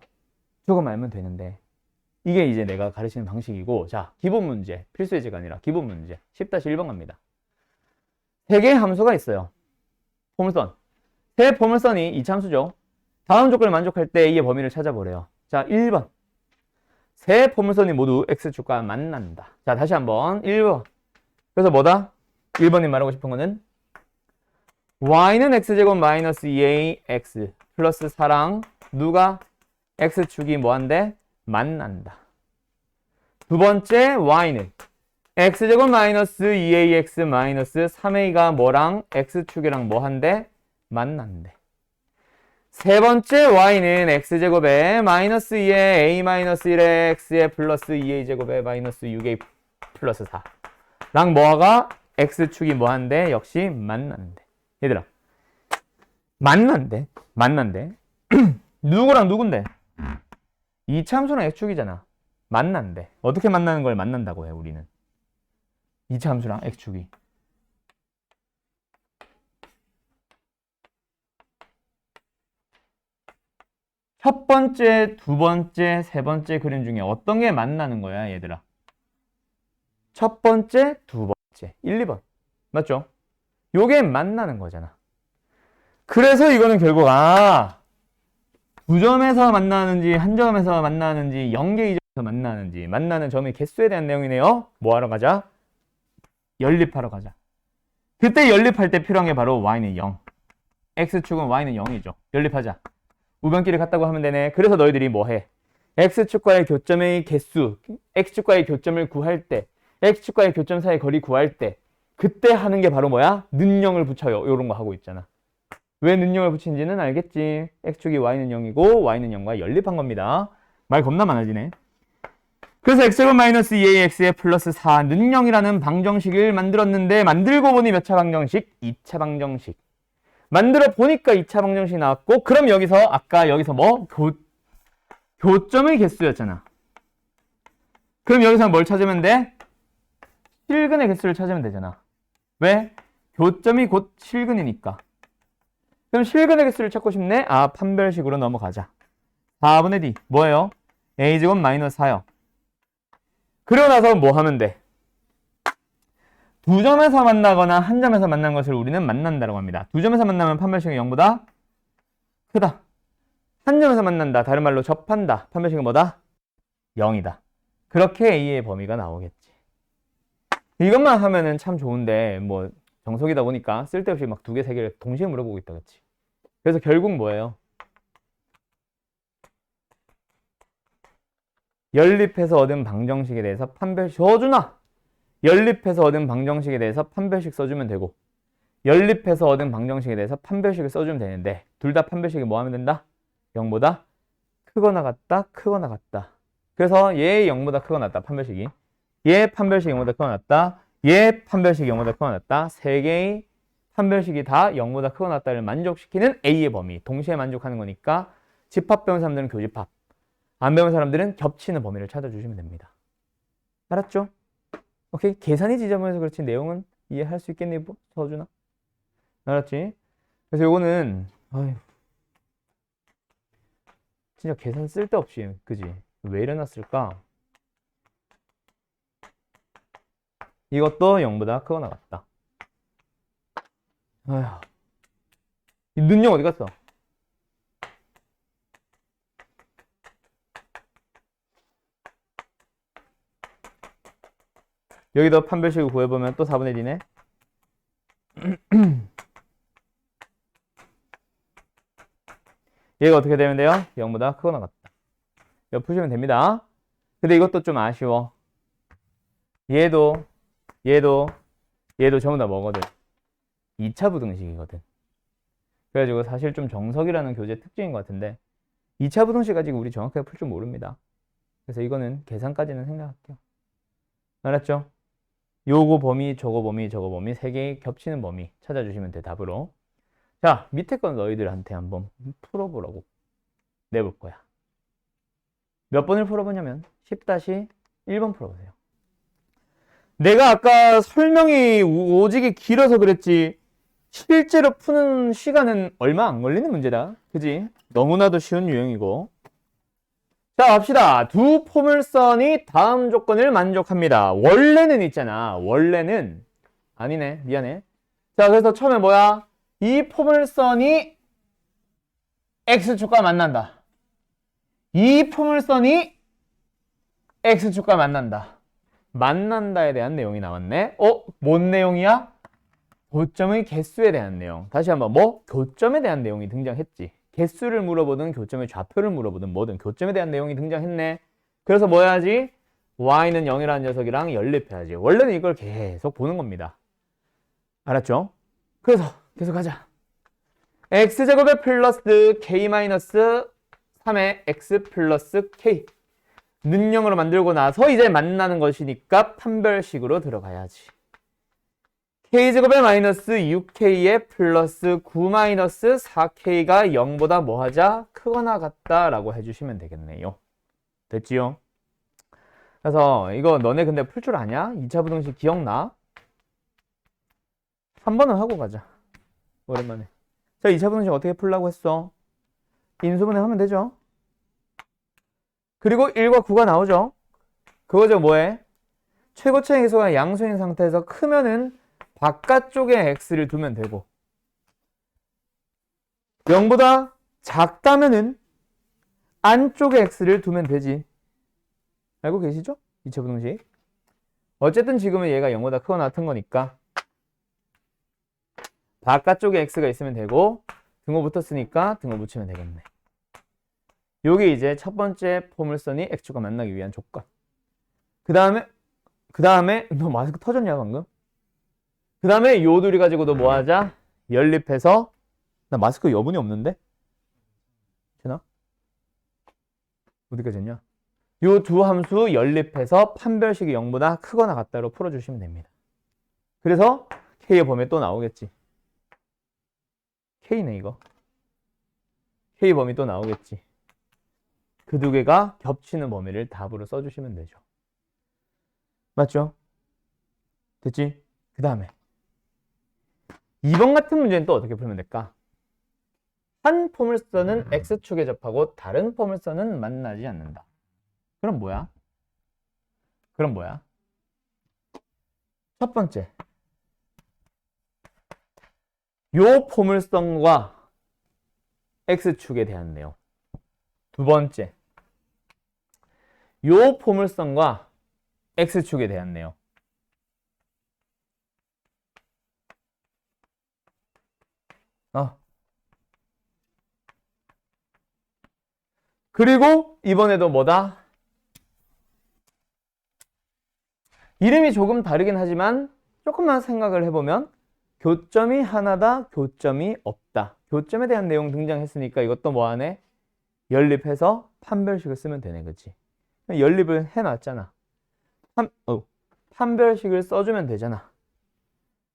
저거만 알면 되는데. 이게 이제 내가 가르치는 방식이고, 자, 기본 문제. 필수 예제가 아니라 기본 문제. 10-1번 갑니다. 세 개의 함수가 있어요. 포물선. 세 포물선이 이차함수죠. 다음 조건을 만족할 때 A의 범위를 찾아보래요. 자, 1번. 세 포물선이 모두 X축과 만난다. 자, 다시 한번. 1번. 그래서 뭐다? 1번이 말하고 싶은 거는 Y는 X제곱 마이너스 2AX 플러스 4랑 누가 X축이 뭐한데? 만난다. 두 번째 Y는 X제곱 마이너스 2AX 마이너스 3A가 뭐랑 X축이랑 뭐한데? 만난대. 세 번째 Y는 X제곱에 마이너스 2에 A 마이너스 1에 X에 플러스 2A제곱에 마이너스 6A 플러스 4랑 뭐가 X축이 뭐한데? 역시 만난대. 얘들아, 만난대. 누구랑 누군데? 이차함수랑 X축이잖아. 만난대. 어떻게 만나는 걸 만난다고 해, 우리는. 이차함수랑 X축이. 첫 번째, 두 번째, 세 번째 그림 중에 어떤 게 만나는 거야, 얘들아? 첫 번째, 두 번째. 1, 2번. 맞죠? 요게 만나는 거잖아. 그래서 이거는 결국 두 점에서 만나는지 한 점에서 만나는지 0개 이점에서 만나는지 만나는 점의 개수에 대한 내용이네요. 뭐 하러 가자? 연립하러 가자. 그때 연립할 때 필요한 게 바로 y는 0. x축은 y는 0이죠. 연립하자. 우변끼리 같다고 하면 되네. 그래서 너희들이 뭐 해? x축과의 교점의 개수, x축과의 교점을 구할 때, x축과의 교점 사이의 거리 구할 때 그때 하는 게 바로 뭐야? 는0을 붙여요. 이런 거 하고 있잖아. 왜 는0을 붙인지는 알겠지? x축이 y는 0이고 y는 0과 연립한 겁니다. 말 겁나 많아지네. 그래서 x제곱 마이너스 2ax에 플러스 4는 0이라는 방정식을 만들었는데 만들고 보니 몇 차 방정식? 2차 방정식. 만들어 보니까 2차 방정식이 나왔고 그럼 아까 여기서 뭐? 교점의 개수였잖아. 그럼 여기서 뭘 찾으면 돼? 실근의 개수를 찾으면 되잖아. 왜? 교점이 곧 실근이니까. 그럼 실근의 개수를 찾고 싶네? 판별식으로 넘어가자. 4분의 D. 뭐예요? A제곱 마이너스 4요. 그러고 나서 뭐 하면 돼? 두 점에서 만나거나 한 점에서 만난 것을 우리는 만난다고 합니다. 두 점에서 만나면 판별식이 0보다 크다. 한 점에서 만난다. 다른 말로 접한다. 판별식은 뭐다? 0이다. 그렇게 A의 범위가 나오겠지. 이것만 하면은 참 좋은데 뭐 정석이다 보니까 쓸데없이 막 2개, 3개를 동시에 물어보고 있다, 그치? 그래서 결국 뭐예요? 연립해서 얻은 방정식에 대해서 판별식 써주나? 연립해서 얻은 방정식에 대해서 판별식 써주면 되고 연립해서 얻은 방정식에 대해서 판별식을 써주면 되는데 둘 다 판별식이 뭐 하면 된다? 0보다 크거나 같다, 크거나 같다. 그래서 얘 0보다 크거나 같다, 판별식이. 얘 판별식이 0보다 크거나 같다. 얘 판별식이 0보다 크거나 같다. 세 개의 판별식이 다 0보다 크거나 같다를 만족시키는 A의 범위. 동시에 만족하는 거니까 집합 배운 사람들은 교집합, 안 배운 사람들은 겹치는 범위를 찾아주시면 됩니다. 알았죠? 오케이. 계산이 지저분해서 그렇지 내용은 이해할 수 있겠니, 뭐? 서준아? 알았지? 그래서 요거는 진짜 계산 쓸데없이, 그지? 왜 이래놨을까? 이것도 0보다 크거나 같다. 아휴. 이 능력 어디 갔어? 여기도 판별식을 구해보면 또 4분의 1이네. 얘가 어떻게 되면 돼요? 0보다 크거나 같다. 이거 푸시면 됩니다. 근데 이것도 좀 아쉬워. 얘도 전부 다 뭐거든? 2차 부등식이거든. 그래가지고 사실 좀 정석이라는 교재 특징인 것 같은데 2차 부등식 가지고 우리 정확하게 풀 줄 모릅니다. 그래서 이거는 계산까지는 생각할게요. 알았죠? 요거 범위, 저거 범위, 저거 범위 세 개 겹치는 범위 찾아주시면 돼, 답으로. 자, 밑에 건 너희들한테 한번 풀어보라고 내볼 거야. 몇 번을 풀어보냐면 10-1번 풀어보세요. 내가 아까 설명이 오지게 길어서 그랬지 실제로 푸는 시간은 얼마 안 걸리는 문제다. 그지? 너무나도 쉬운 유형이고. 자, 갑시다. 두 포물선이 다음 조건을 만족합니다. 원래는 있잖아. 원래는 아니네. 미안해. 자, 그래서 처음에 뭐야? 이 포물선이 X축과 만난다. 이 포물선이 X축과 만난다. 만난다에 대한 내용이 나왔네. 뭔 내용이야? 교점의 개수에 대한 내용. 다시 한번 뭐? 교점에 대한 내용이 등장했지. 개수를 물어보든 교점의 좌표를 물어보든 뭐든 교점에 대한 내용이 등장했네. 그래서 뭐 해야지? y는 0이라는 녀석이랑 연립해야지. 원래는 이걸 계속 보는 겁니다. 알았죠? 그래서 계속 가자. x제곱에 플러스 k-3의 x 플러스 k 는형으로 만들고 나서 이제 만나는 것이니까 판별식으로 들어가야지. k제곱에 마이너스 6k에 플러스 9 마이너스 4k가 0보다 뭐 하자? 크거나 같다 라고 해주시면 되겠네요. 됐지요? 그래서 이거 너네 근데 풀 줄 아냐? 2차 부등식 기억나? 한 번은 하고 가자. 오랜만에. 자, 2차 부등식 어떻게 풀라고 했어? 인수분해 하면 되죠? 그리고 1과 9가 나오죠? 그거죠, 뭐해? 최고차의 계수가 양수인 상태에서 크면은 바깥쪽에 x를 두면 되고 0보다 작다면은 안쪽에 x를 두면 되지. 알고 계시죠? 2차 부등식. 어쨌든 지금은 얘가 0보다 크거나 같은 거니까 바깥쪽에 x가 있으면 되고 등호 붙었으니까 등호 붙이면 되겠네. 요게 이제 첫 번째 포물선이 x축과 만나기 위한 조건. 그 다음에 너 마스크 터졌냐 방금? 그 다음에 요 둘이 가지고도 뭐 하자? 연립해서 나 마스크 여분이 없는데? 되나? 어디까지 했냐? 요 두 함수 연립해서 판별식이 0보다 크거나 같다로 풀어주시면 됩니다. 그래서 K의 범위 또 나오겠지. K네 이거. K 범위 또 나오겠지. 그 두 개가 겹치는 범위를 답으로 써주시면 되죠. 맞죠? 됐지? 그 다음에 2번 같은 문제는 또 어떻게 풀면 될까? 한 포물선은 X축에 접하고 다른 포물선은 만나지 않는다. 그럼 뭐야? 첫 번째, 요 포물선과 X축에 대한 내용. 두 번째, 요 포물선과 X축에 대한 내용. 그리고 이번에도 뭐다? 이름이 조금 다르긴 하지만 조금만 생각을 해보면 교점이 하나다, 교점이 없다. 교점에 대한 내용 등장했으니까 이것도 뭐하네? 연립해서 판별식을 쓰면 되네, 그치? 연립을 해놨잖아. 판별식을 써주면 되잖아.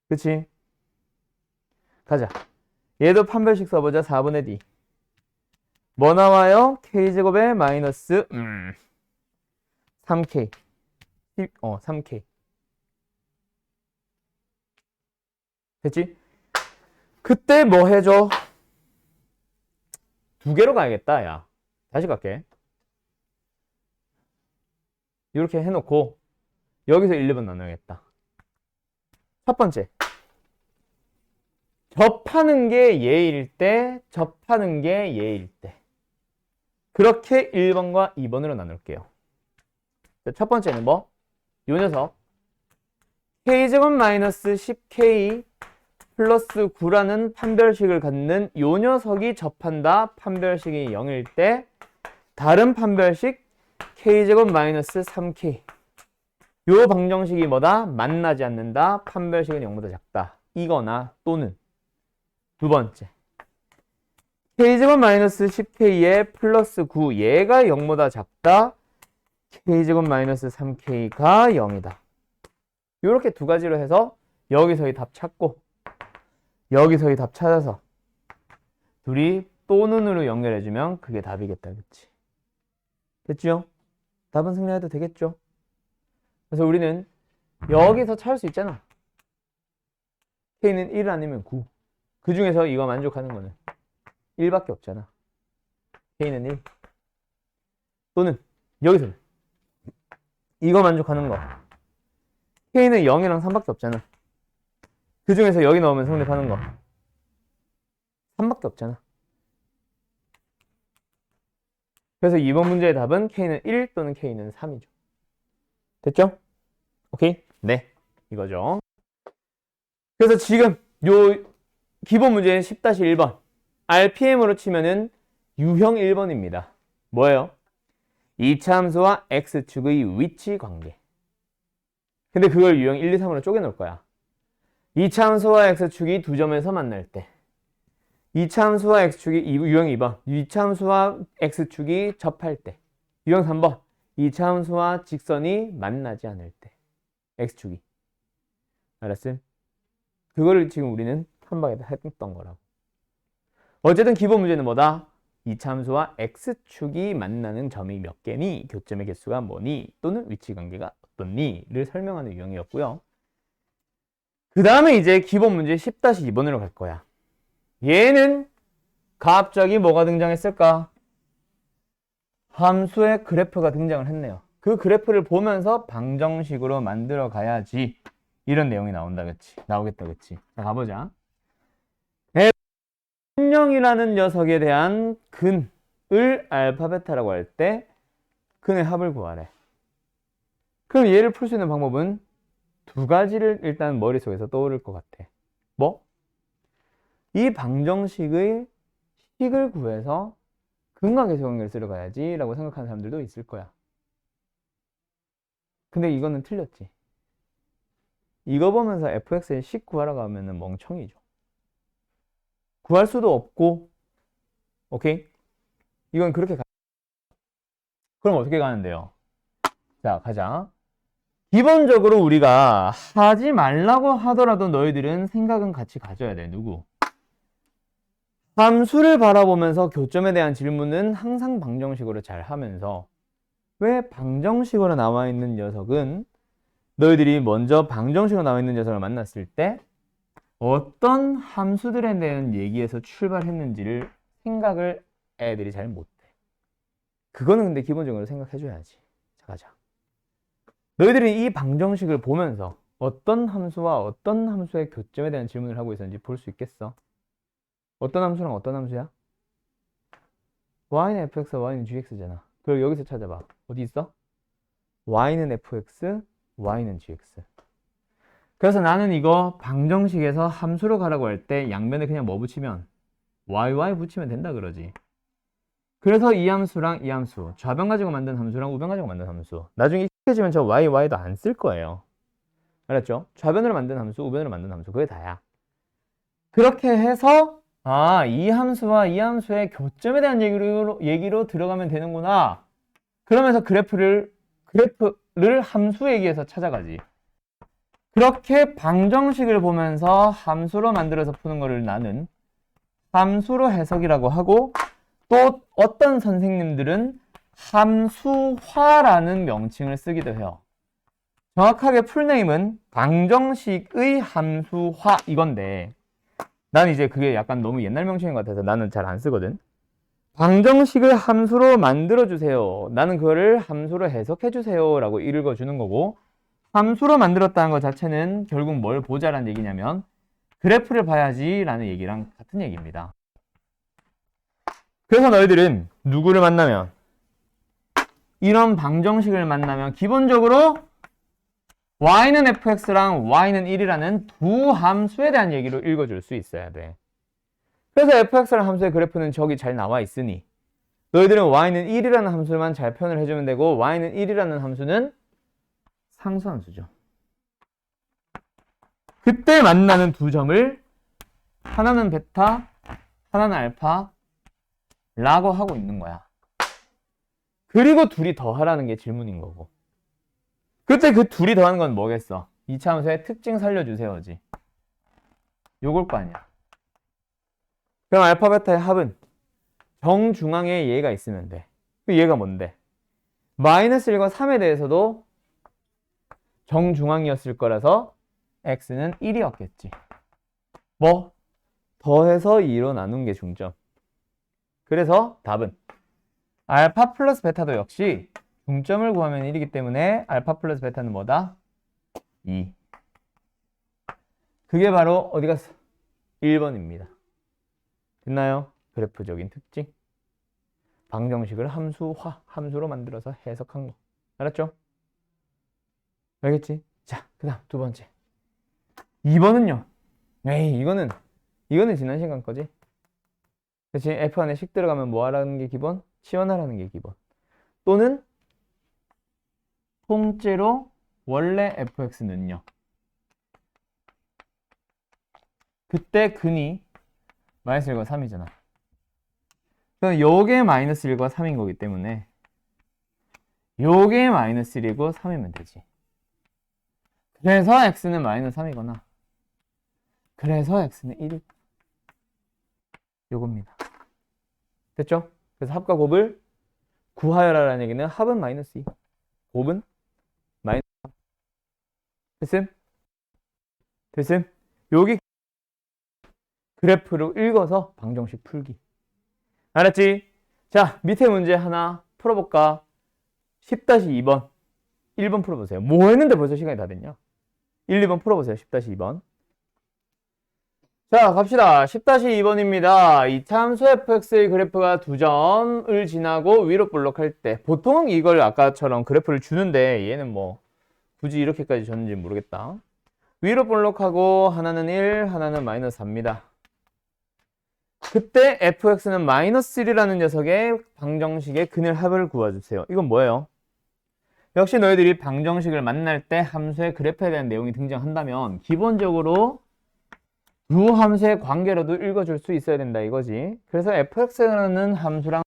그치? 가자. 얘도 판별식 써보자. 4분의 D. 뭐 나와요? K제곱에 마이너스 3K. 3K. 됐지? 그때 뭐 해줘? 두 개로 가야겠다, 야. 다시 갈게. 이렇게 해놓고 여기서 1, 2번 나눠야겠다. 첫 번째. 접하는 게 얘일 때, 접하는 게 얘일 때. 그렇게 1번과 2번으로 나눌게요. 첫 번째는 뭐? 요 녀석. K제곱 마이너스 10K 플러스 9라는 판별식을 갖는 요 녀석이 접한다. 판별식이 0일 때 다른 판별식 K제곱 마이너스 3K 요 방정식이 뭐다? 만나지 않는다. 판별식은 0보다 작다. 이거나 또는 두 번째 K제곱 마이너스 10K에 플러스 9 얘가 0보다 작다. K제곱 마이너스 3K가 0이다. 이렇게 두 가지로 해서 여기서의 답 찾고 여기서의 답 찾아서 둘이 또는으로 연결해주면 그게 답이겠다. 그치? 됐죠? 답은 승리해도 되겠죠? 그래서 우리는 여기서 찾을 수 있잖아. K는 1 아니면 9. 그 중에서 이거 만족하는 거는 1밖에 없잖아. K는 1. 또는 여기서 이거 만족하는 거. K는 0이랑 3밖에 없잖아. 그 중에서 여기 넣으면 성립하는 거 3밖에 없잖아. 그래서 이번 문제의 답은 K는 1 또는 K는 3이죠. 됐죠? 오케이? 네. 이거죠. 그래서 지금 요 기본 문제 10-1번 RPM으로 치면은 유형 1번입니다. 뭐예요? 2차 함수와 X축의 위치 관계. 근데 그걸 유형 1, 2, 3으로 쪼개 놓을 거야. 2차 함수와 X축이 두 점에서 만날 때 2차 함수와 X축이 유형 2번 2차 함수와 X축이 접할 때 유형 3번 2차 함수와 직선이 만나지 않을 때 X축이 알았음? 그거를 지금 우리는 한 방에 다 했던 거라고. 어쨌든 기본 문제는 뭐다? 2차 함수와 X축이 만나는 점이 몇 개니? 교점의 개수가 뭐니? 또는 위치관계가 어떻니?를 설명하는 유형이었고요. 그 다음에 이제 기본 문제 10-2번으로 갈 거야. 얘는 갑자기 뭐가 등장했을까? 함수의 그래프가 등장을 했네요. 그 그래프를 보면서 방정식으로 만들어 가야지 이런 내용이 나온다, 그치? 나오겠다, 그치? 자, 가보자. F0이라는 녀석에 대한 근을 알파 베타라고 할 때 근의 합을 구하래. 그럼 얘를 풀 수 있는 방법은 두 가지를 일단 머릿속에서 떠오를 것 같아. 뭐? 이 방정식의 식을 구해서 근각계수관계를 쓰러 가야지 라고 생각하는 사람들도 있을 거야. 근데 이거는 틀렸지. 이거 보면서 fx의 식 구하러 가면은 멍청이죠. 구할 수도 없고, 오케이? 이건 그렇게 그럼 어떻게 가는데요? 자, 가자. 기본적으로 우리가 하지 말라고 하더라도 너희들은 생각은 같이 가져야 돼. 누구? 함수를 바라보면서 교점에 대한 질문은 항상 방정식으로 잘 하면서 왜 방정식으로 나와 있는 녀석은 너희들이 먼저 방정식으로 나와 있는 녀석을 만났을 때 어떤 함수들에 대한 얘기에서 출발했는지를 생각을 애들이 잘 못해. 그거는 근데 기본적으로 생각해줘야지. 자, 가자. 너희들이 이 방정식을 보면서 어떤 함수와 어떤 함수의 교점에 대한 질문을 하고 있었는지 볼 수 있겠어? 어떤 함수랑 어떤 함수야? y는 fx, y는 gx잖아. 그걸 여기서 찾아봐. 어디 있어? y는 fx, y는 gx. 그래서 나는 이거 방정식에서 함수로 가라고 할 때 양변에 그냥 뭐 붙이면 y 붙이면 된다 그러지. 그래서 이 함수랑 이 함수, 좌변 가지고 만든 함수랑 우변 가지고 만든 함수, 나중에 익숙해지면 저 y도 안 쓸 거예요. 알았죠? 좌변으로 만든 함수, 우변으로 만든 함수, 그게 다야. 그렇게 해서 이 함수와 이 함수의 교점에 대한 얘기로 들어가면 되는구나. 그러면서 그래프를 함수 얘기해서 찾아가지. 그렇게 방정식을 보면서 함수로 만들어서 푸는 거를 나는 함수로 해석이라고 하고, 또 어떤 선생님들은 함수화라는 명칭을 쓰기도 해요. 정확하게 풀네임은 방정식의 함수화 이건데, 난 이제 그게 약간 너무 옛날 명칭인 것 같아서 나는 잘 안 쓰거든. 방정식을 함수로 만들어주세요. 나는 그거를 함수로 해석해주세요 라고 읽어주는 거고, 함수로 만들었다는 것 자체는 결국 뭘 보자라는 얘기냐면 그래프를 봐야지 라는 얘기랑 같은 얘기입니다. 그래서 너희들은 누구를 만나면, 이런 방정식을 만나면 기본적으로 y는 fx랑 y는 1이라는 두 함수에 대한 얘기로 읽어줄 수 있어야 돼. 그래서 fx라는 함수의 그래프는 저기 잘 나와 있으니 너희들은 y는 1이라는 함수만 잘 표현을 해주면 되고, y는 1이라는 함수는 상수함수죠. 그때 만나는 두 점을 하나는 베타, 하나는 알파 라고 하고 있는 거야. 그리고 둘이 더하라는 게 질문인 거고, 그때 그 둘이 더하는 건 뭐겠어? 2차 함수의 특징 살려주세요지. 요걸 거 아니야. 그럼 알파 베타의 합은 정중앙에 얘가 있으면 돼. 그 얘가 뭔데? 마이너스 1과 3에 대해서도 정중앙이었을 거라서 x는 1이었겠지. 뭐? 더해서 2로 나눈 게 중점. 그래서 답은 알파 플러스 베타도 역시 중점을 구하면 1이기 때문에 알파 플러스 베타는 뭐다? 2. 그게 바로 어디 갔어? 1번입니다. 됐나요? 그래프적인 특징. 방정식을 함수로 만들어서 해석한 거. 알았죠? 알겠지? 자, 그 다음 두 번째. 2번은요. 에이, 이거는 지난 시간 거지. 그치? F 안에 식 들어가면 뭐 하라는 게 기본? 치환하라는 게 기본. 또는 통째로 원래 fx는요. 그때 근이 마이너스 1과 3이잖아. 그럼 요게 마이너스 1과 3인 거기 때문에 요게 마이너스 1이고 3이면 되지. 그래서 x는 마이너스 3이거나 그래서 x는 1. 요겁니다. 됐죠? 그래서 합과 곱을 구하여라라는 얘기는 합은 마이너스 2, 곱은 마이너스 3. 됐음? 됐음? 여기 그래프로 읽어서 방정식 풀기. 알았지? 자, 밑에 문제 하나 풀어볼까? 10-2번. 1번 풀어보세요. 뭐 했는데 벌써 시간이 다 됐냐? 1, 2번 풀어보세요. 10-2번. 자, 갑시다. 10-2번입니다. 이 함수 fx의 그래프가 두 점을 지나고 위로 볼록할 때, 보통 이걸 아까처럼 그래프를 주는데 얘는 뭐 굳이 이렇게까지 줬는지 모르겠다. 위로 볼록하고 하나는 1, 하나는 마이너스 4입니다. 그때 fx는 마이너스 1이라는 녀석의 방정식의 근을 합을 구해주세요. 이건 뭐예요? 역시 너희들이 방정식을 만날 때 함수의 그래프에 대한 내용이 등장한다면 기본적으로 두 함수의 관계로도 읽어줄 수 있어야 된다 이거지. 그래서 fx라는 함수랑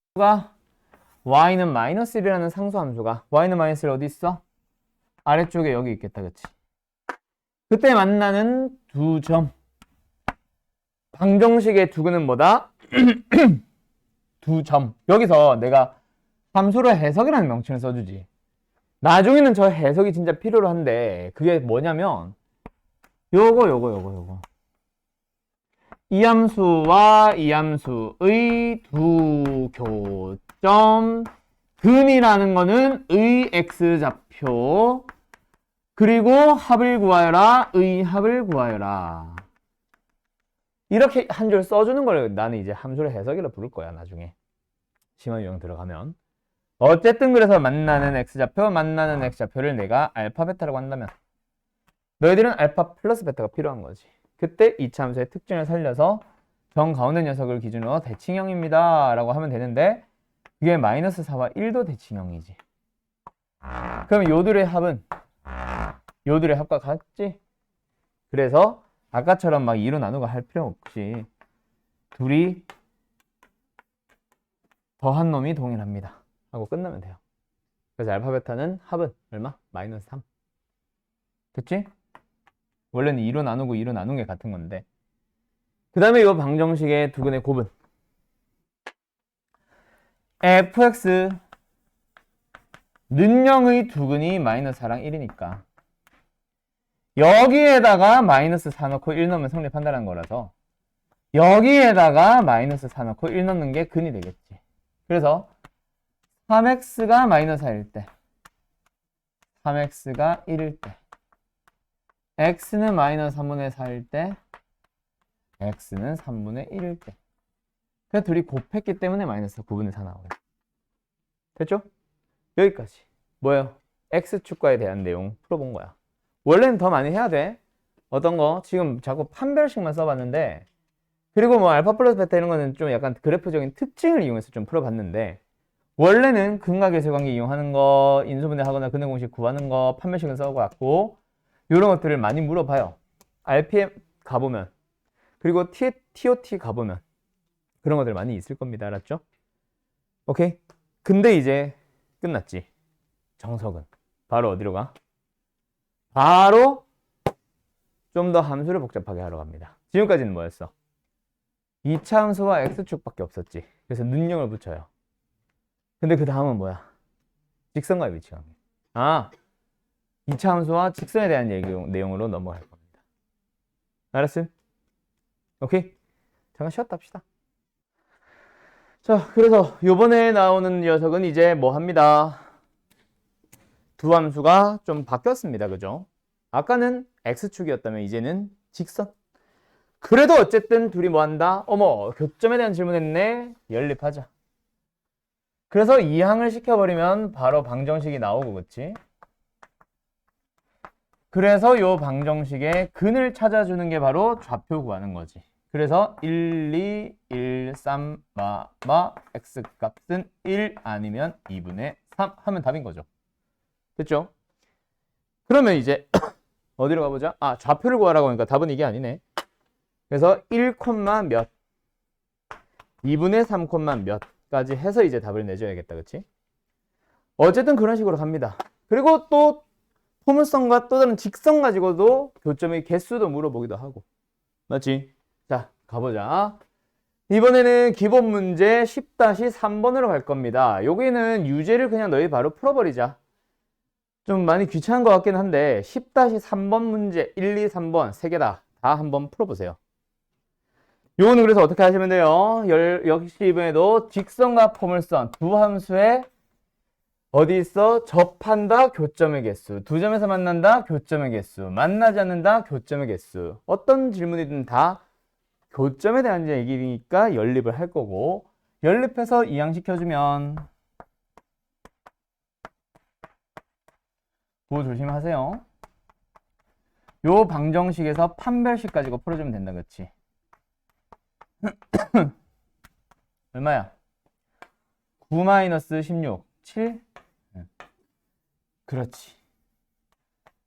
y는 마이너스 1이라는 상수함수가, y는 마이너스 1 어디 있어? 아래쪽에 여기 있겠다, 그치? 그때 만나는 두 점, 방정식의 두근은 뭐다? 두 점. 여기서 내가 함수로 해석이라는 명칭을 써주지. 나중에는 저 해석이 진짜 필요로 한데 그게 뭐냐면 요거 이 함수와 이 함수의 두 교점, 근이라는 거는 의 x좌표, 그리고 합을 구하여라, 의 합을 구하여라. 이렇게 한 줄 써주는 걸 나는 이제 함수를 해석이라 부를 거야, 나중에. 심화 유형 들어가면. 어쨌든 그래서 만나는 x좌표, 만나는 x좌표를 내가 알파, 베타라고 한다면 너희들은 알파 플러스 베타가 필요한 거지. 그때 2차 함수의 특징을 살려서 정 가운데 녀석을 기준으로 대칭형입니다 라고 하면 되는데 그게 마이너스 4와 1도 대칭형이지. 그럼 요들의 합은 요들의 합과 같지? 그래서 아까처럼 막 2로 나누고 할 필요 없이 둘이 더한 놈이 동일합니다 하고 끝나면 돼요. 그래서 알파 베타는 합은 얼마? 마이너스 3. 됐지? 원래는 2로 나누고 2로 나눈 게 같은 건데. 그 다음에 이 방정식의 두근의 곱은 fx 는영의 두근이 마이너스 4랑 1이니까 여기에다가 마이너스 4 넣고 1 넣으면 성립한다는 거라서 여기에다가 마이너스 4 넣고 1 넣는 게 근이 되겠지. 그래서 3x가 마이너스 4일 때 3x가 1일 때 x는 마이너스 3분의 4일 때 x는 3분의 1일 때 그래서 둘이 곱했기 때문에 마이너스 9분의 4 나오겠죠. 됐죠? 여기까지 뭐예요? x축과에 대한 내용 풀어본 거야. 원래는 더 많이 해야 돼. 어떤 거? 지금 자꾸 판별식만 써봤는데 그리고 뭐 알파 플러스 베타 이런 거는 좀 약간 그래프적인 특징을 이용해서 좀 풀어봤는데 원래는 근각계수관계 이용하는 거, 인수분해하거나 근해공식 구하는 거, 판별식은 써갖고 이런 것들을 많이 물어봐요. RPM 가보면 그리고 TOT 가보면 그런 것들 많이 있을 겁니다. 알았죠? 오케이? 근데 이제 끝났지. 정석은 바로 어디로 가? 바로 좀 더 함수를 복잡하게 하러 갑니다. 지금까지는 뭐였어? 2차 함수와 x축밖에 없었지. 그래서 능력을 붙여요. 근데 그 다음은 뭐야? 직선과의 위치관계. 2차 함수와 직선에 대한 내용으로 넘어갈 겁니다. 알았음? 오케이? 잠깐 쉬었다 합시다. 자, 그래서 요번에 나오는 녀석은 이제 뭐 합니다? 두 함수가 좀 바뀌었습니다. 그죠? 아까는 x축이었다면 이제는 직선. 그래도 어쨌든 둘이 뭐 한다? 어머, 교점에 대한 질문했네. 연립하자. 그래서 이항을 시켜버리면 바로 방정식이 나오고, 그치? 그래서 요 방정식의 근을 찾아주는 게 바로 좌표 구하는 거지. 그래서 1, 2, 1, 3, x 값은 1 아니면 2분의 3 하면 답인 거죠. 됐죠? 그러면 이제 어디로 가보자? 좌표를 구하라고 하니까 답은 이게 아니네. 그래서 1, 몇 2분의 3, 몇까지 해서 이제 답을 내줘야겠다. 그치? 어쨌든 그런 식으로 갑니다. 그리고 또 포물선과 또 다른 직선 가지고도 교점의 개수도 물어보기도 하고. 맞지? 자, 가보자. 이번에는 기본 문제 10-3번으로 갈 겁니다. 여기는 유제를 그냥 너희 바로 풀어버리자. 좀 많이 귀찮은 것 같긴 한데 10-3번 문제 1, 2, 3번 세 개 다 한번 풀어보세요. 요거는 그래서 어떻게 하시면 돼요? 역시 이번에도 직선과 포물선 두 함수에 어디 있어? 접한다 교점의 개수, 두 점에서 만난다 교점의 개수, 만나지 않는다 교점의 개수. 어떤 질문이든 다 교점에 대한 얘기니까 연립을 할 거고, 연립해서 이항시켜주면 그거 조심하세요. 요 방정식에서 판별식 가지고 풀어주면 된다. 그치? 얼마야? 9-16 7? 그렇지.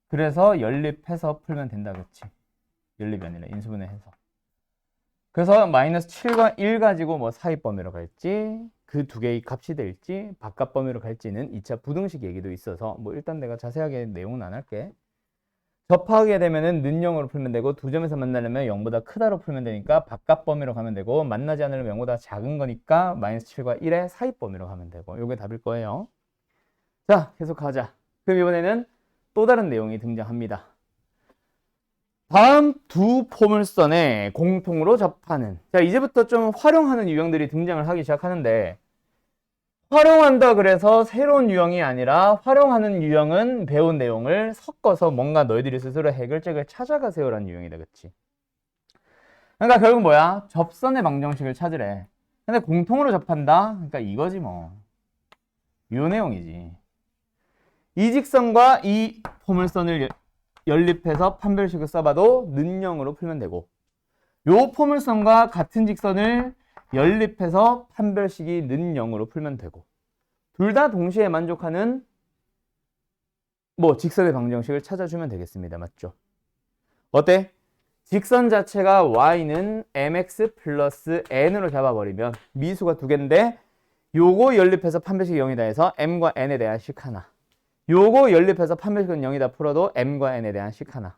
그래서 연립해서 풀면 된다. 그치? 연립이 아니라 인수분해해서. 그래서 마이너스 7과 1 가지고 뭐 사이 범위로 갈지, 그 두 개의 값이 될지, 바깥 범위로 갈지는 2차 부등식 얘기도 있어서 뭐 일단 내가 자세하게 내용은 안 할게. 접하게 되면은 는영으로 풀면 되고, 두 점에서 만나려면 0보다 크다로 풀면 되니까 바깥 범위로 가면 되고, 만나지 않으려면 0보다 작은 거니까 마이너스 7과 1의 사이 범위로 가면 되고, 요게 답일 거예요. 자, 계속 가자. 그럼 이번에는 또 다른 내용이 등장합니다. 다음 두 포물선에 공통으로 접하는, 자, 이제부터 좀 활용하는 유형들이 등장을 하기 시작하는데, 활용한다 그래서 새로운 유형이 아니라 활용하는 유형은 배운 내용을 섞어서 뭔가 너희들이 스스로 해결책을 찾아가세요라는 유형이다. 그치? 그러니까 결국 뭐야? 접선의 방정식을 찾으래. 근데 공통으로 접한다? 그러니까 이거지 뭐. 요 내용이지. 이 직선과 이 포물선을 연립해서 판별식을 써봐도 는영으로 풀면 되고, 요 포물선과 같은 직선을 연립해서 판별식이 는영으로 풀면 되고, 둘 다 동시에 만족하는 뭐 직선의 방정식을 찾아주면 되겠습니다. 맞죠? 어때? 직선 자체가 y는 mx 플러스 n으로 잡아버리면 미수가 두 개인데 요거 연립해서 판별식이 0이다 해서 m과 n에 대한 식 하나, 요거 연립해서 판별식은 0이다 풀어도 m과 n에 대한 식 하나,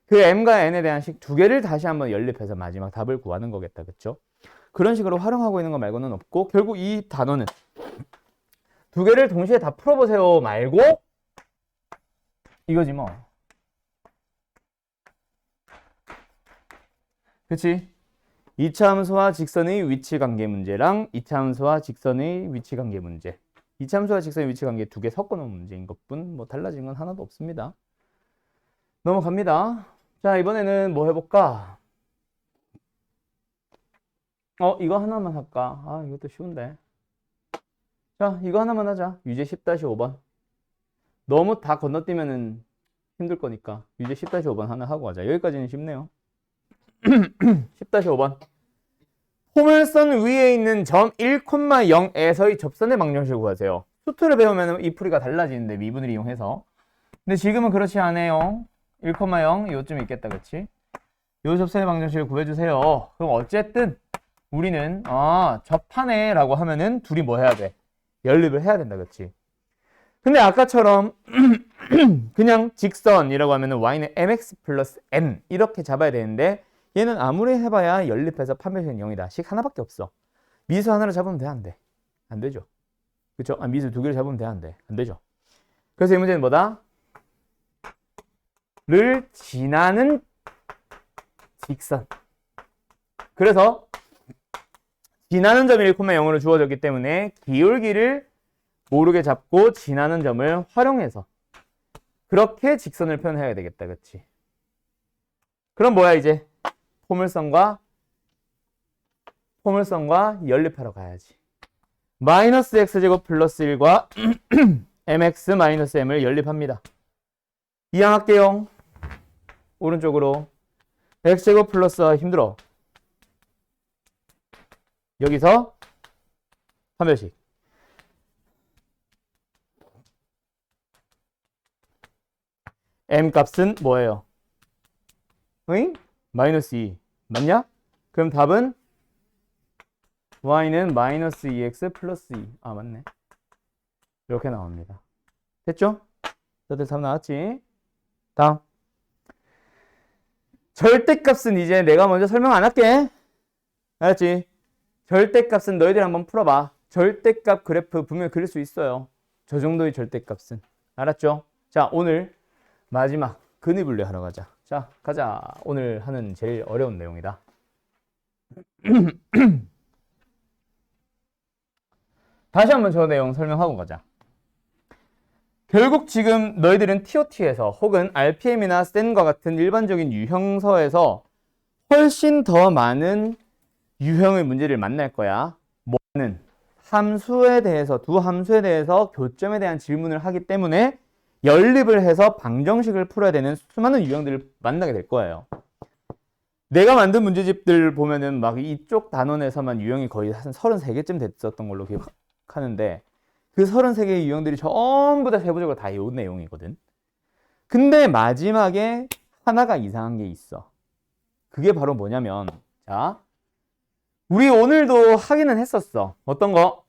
그 m과 n에 대한 식 두 개를 다시 한번 연립해서 마지막 답을 구하는 거겠다. 그쵸? 그런 식으로 활용하고 있는 거 말고는 없고, 결국 이 단어는 두 개를 동시에 다 풀어보세요 말고 이거지 뭐. 그치? 이차함수와 직선의 위치관계 문제랑 이차함수와 직선의 위치관계 문제, 이차함수와 직선의 위치관계 두 개 섞어놓은 문제인 것뿐 뭐 달라진 건 하나도 없습니다. 넘어갑니다. 자, 이번에는 뭐 해볼까? 이거 하나만 할까? 아, 이것도 쉬운데. 자, 이거 하나만 하자. 유제 10-5번. 너무 다 건너뛰면은 힘들 거니까 유제 10-5번 하나 하고 가자. 여기까지는 쉽네요. 10-5번. 포물선 위에 있는 점 1,0에서의 접선의 방정식을 구하세요. 수투를 배우면 이 풀이가 달라지는데 미분을 이용해서. 근데 지금은 그렇지 않아요. 1,0 요쯤 있겠다. 그치? 요 접선의 방정식을 구해주세요. 그럼 어쨌든 우리는 접하네 라고 하면은 둘이 뭐 해야 돼? 연립을 해야 된다. 그치? 근데 아까처럼 그냥 직선이라고 하면은 y는 mx 플러스 n 이렇게 잡아야 되는데 얘는 아무리 해봐야 연립해서 판별식은 0이다. 식 하나밖에 없어. 미수 하나를 잡으면 돼? 안 돼? 안 되죠. 그쵸? 미수 두 개를 잡으면 돼? 안 돼? 안 되죠. 그래서 이 문제는 뭐다? 를 지나는 직선. 그래서 지나는 점이 1,0로 주어졌기 때문에 기울기를 모르게 잡고 지나는 점을 활용해서 그렇게 직선을 표현해야 되겠다. 그치? 그럼 뭐야 이제? 포물선과 연립하러 가야지. 마이너스 x제곱 플러스 1과 mx 마이너스 m을 연립합니다. 이항할게요. 오른쪽으로 x제곱 플러스 힘들어. 여기서 판별식. m 값은 뭐예요? 응? 마이너스 2. 맞냐? 그럼 답은 y는 마이너스 2x 플러스 2. 아, 맞네. 이렇게 나옵니다. 됐죠? 다들 답 나왔지? 다음. 절대값은 이제 내가 먼저 설명 안 할게. 알았지? 절대값은 너희들 한번 풀어봐. 절대값 그래프 분명히 그릴 수 있어요. 저 정도의 절대값은. 알았죠? 자, 오늘 마지막 근의 분류 하러 가자. 자, 가자. 오늘 하는 제일 어려운 내용이다. 다시 한번 저 내용 설명하고 가자. 결국 지금 너희들은 TOT에서 혹은 RPM이나 SEN과 같은 일반적인 유형서에서 훨씬 더 많은 유형의 문제를 만날 거야. 뭐는 함수에 대해서, 두 함수에 대해서 교점에 대한 질문을 하기 때문에 연립을 해서 방정식을 풀어야 되는 수많은 유형들을 만나게 될 거예요. 내가 만든 문제집들 보면은 막 이쪽 단원에서만 유형이 거의 한 33개쯤 됐었던 걸로 기억하는데 그 33개의 유형들이 전부 다 세부적으로 다 이 내용이거든. 근데 마지막에 하나가 이상한 게 있어. 그게 바로 뭐냐면, 자, 우리 오늘도 하기는 했었어. 어떤 거?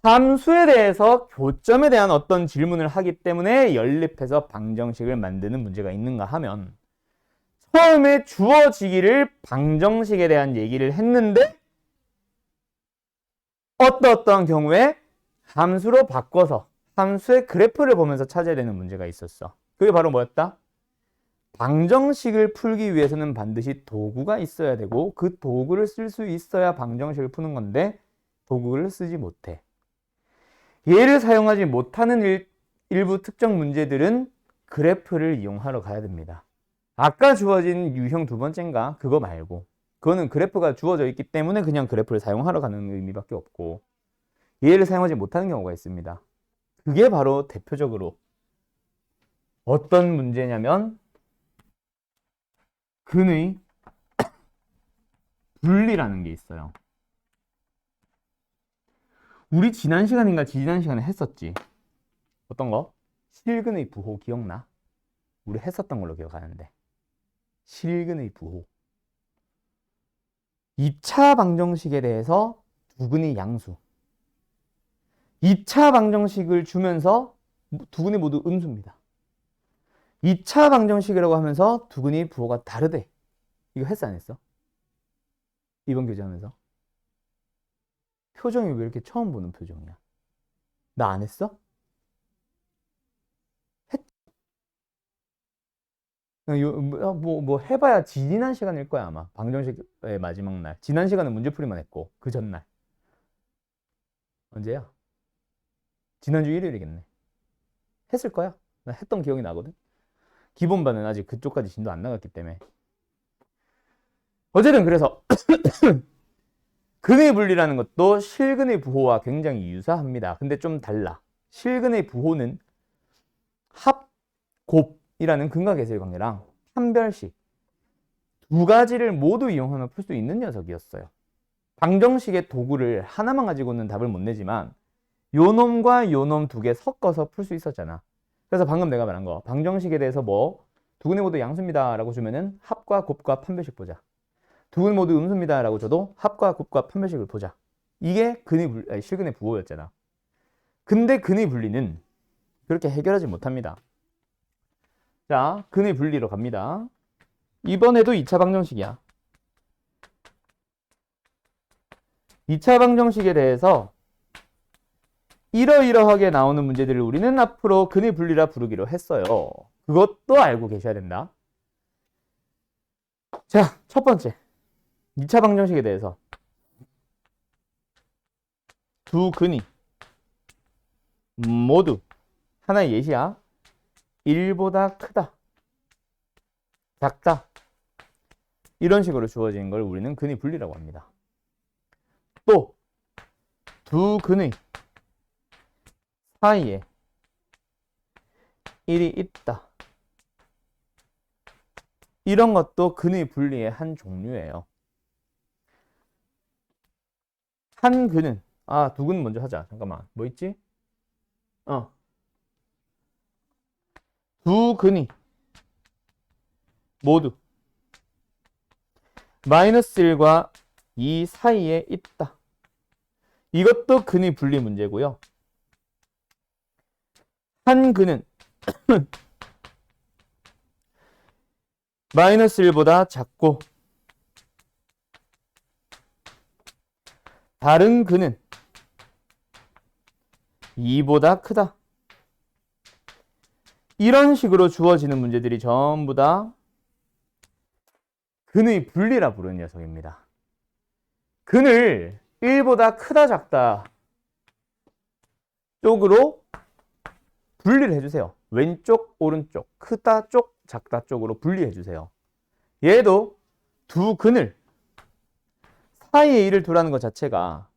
함수에 대해서 교점에 대한 어떤 질문을 하기 때문에 연립해서 방정식을 만드는 문제가 있는가 하면 처음에 주어지기를 방정식에 대한 얘기를 했는데 어떠한 경우에 함수로 바꿔서 함수의 그래프를 보면서 찾아야 되는 문제가 있었어. 그게 바로 뭐였다? 방정식을 풀기 위해서는 반드시 도구가 있어야 되고 그 도구를 쓸 수 있어야 방정식을 푸는 건데 도구를 쓰지 못해. 얘를 사용하지 못하는 일부 특정 문제들은 그래프를 이용하러 가야 됩니다. 아까 주어진 유형 두 번째인가? 그거 말고. 그거는 그래프가 주어져 있기 때문에 그냥 그래프를 사용하러 가는 의미밖에 없고 얘를 사용하지 못하는 경우가 있습니다. 그게 바로 대표적으로 어떤 문제냐면 근의 분리라는 게 있어요. 우리 지난 시간에 했었지. 어떤 거? 실근의 부호 기억나? 우리 했었던 걸로 기억하는데. 실근의 부호. 2차 방정식에 대해서 두근의 양수. 2차 방정식을 주면서 두근이 모두 음수입니다. 2차 방정식이라고 하면서 두근의 부호가 다르대. 이거 했어 안 했어? 이번 교재하면서. 표정이 왜 이렇게 처음 보는 표정이야? 나 안 했어? 뭐 해봐야 지난 시간일 거야 아마. 방정식의 마지막 날. 지난 시간은 문제풀이만 했고 그 전날. 언제야? 지난주 일요일이겠네. 했을 거야. 나 했던 기억이 나거든. 기본반은 아직 그쪽까지 진도 안 나갔기 때문에. 어쨌든 그래서 근의 분리라는 것도 실근의 부호와 굉장히 유사합니다. 근데 좀 달라. 실근의 부호는 합, 곱이라는 근각계수의 관계랑 판별식 두 가지를 모두 이용하면 풀 수 있는 녀석이었어요. 방정식의 도구를 하나만 가지고는 답을 못 내지만 요놈과 요놈 두 개 섞어서 풀 수 있었잖아. 그래서 방금 내가 말한 거 방정식에 대해서 뭐 두근의 모두 양수입니다 라고 주면은 합과 곱과 판별식 보자. 두근 모두 음수입니다 라고 줘도 합과 곱과 판별식을 보자. 이게 실근의 부호였잖아. 근데 근의 분리는 그렇게 해결하지 못합니다. 자, 근의 분리로 갑니다. 이번에도 2차 방정식이야. 2차 방정식에 대해서 이러이러하게 나오는 문제들을 우리는 앞으로 근의 분리라 부르기로 했어요. 그것도 알고 계셔야 된다. 자, 첫 번째. 2차 방정식에 대해서 두 근이 모두 하나의 예시야. 1보다 크다, 작다. 이런 식으로 주어진 걸 우리는 근의 분리라고 합니다. 또 두 근의 사이에 1이 있다. 이런 것도 근의 분리의 한 종류예요. 한 근은 두 근 먼저 하자. 잠깐만. 뭐 있지? 두 근이 모두 마이너스 1과 2 사이에 있다. 이것도 근의 분리 문제고요. 한 근은 마이너스 1보다 작고 다른 근은 2보다 크다. 이런 식으로 주어지는 문제들이 전부 다 근의 분리라 부르는 녀석입니다. 근을 1보다 크다 작다 쪽으로 분리를 해주세요. 왼쪽 오른쪽 크다 쪽 작다 쪽으로 분리해 주세요. 얘도 두 근을 사이에 1을 두라는 것 자체가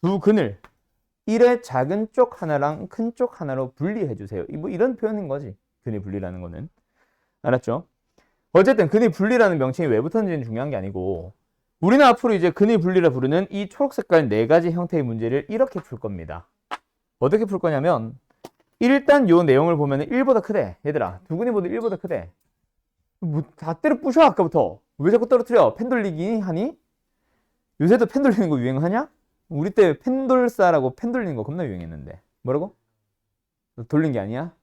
두 근을 1의 작은 쪽 하나랑 큰 쪽 하나로 분리해 주세요. 뭐 이런 표현인 거지. 근의 분리라는 거는. 알았죠? 어쨌든 근의 분리라는 명칭이 왜 붙었는지는 중요한 게 아니고 우리는 앞으로 이제 근의 분리라 부르는 이 초록색깔 네 가지 형태의 문제를 이렇게 풀 겁니다. 어떻게 풀 거냐면 일단 요 내용을 보면 1보다 크대. 얘들아, 두 근이 모두 1보다 크대. 뭐 다 때려 부셔 아까부터. 왜 자꾸 떨어뜨려? 펜 돌리기 하니? 요새도 펜 돌리는 거 유행하냐? 우리 때 펜돌사라고 펜 돌리는 거 겁나 유행했는데. 뭐라고? 너 돌린 게 아니야?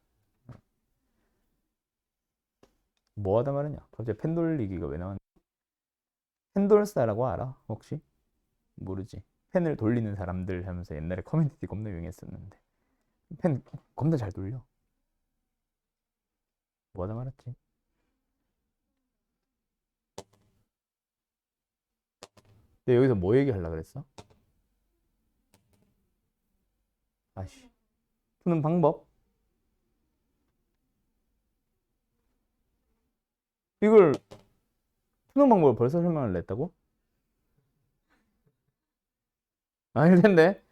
뭐 하다 말이냐? 갑자기 펜 돌리기가 왜 나왔냐? 펜돌사라고 알아? 혹시? 모르지. 펜을 돌리는 사람들 하면서 옛날에 커뮤니티 겁나 유행했었는데. 펜 겁나 잘 돌려. 뭐 하다 말았지? 근데 여기서 뭐 얘기하려고 그랬어? 아씨. 푸는 방법? 이걸 푸는 방법을 벌써 설명을 냈다고? 아닐 텐데.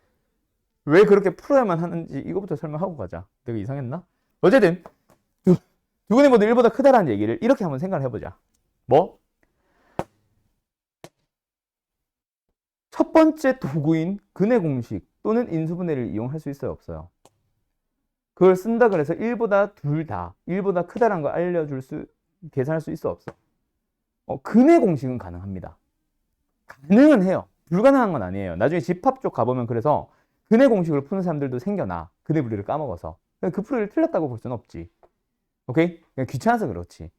왜 그렇게 풀어야만 하는지 이거부터 설명하고 가자. 내가 이상했나? 어쨌든 두 근이 모두 1보다 크다라는 얘기를 이렇게 한번 생각을 해보자. 뭐? 첫 번째 도구인 근의 공식 또는 인수분해를 이용할 수 있어요? 없어요? 그걸 쓴다 그래서 1보다 둘 다 1보다 크다라는 걸 계산할 수 있어 없어? 근의 공식은 가능합니다. 가능은 해요. 불가능한 건 아니에요. 나중에 집합 쪽 가보면 그래서 근의 공식을 푸는 사람들도 생겨나. 근의 분리를 까먹어서. 그 풀이를 틀렸다고 볼 수는 없지. 오케이? 그냥 귀찮아서 그렇지.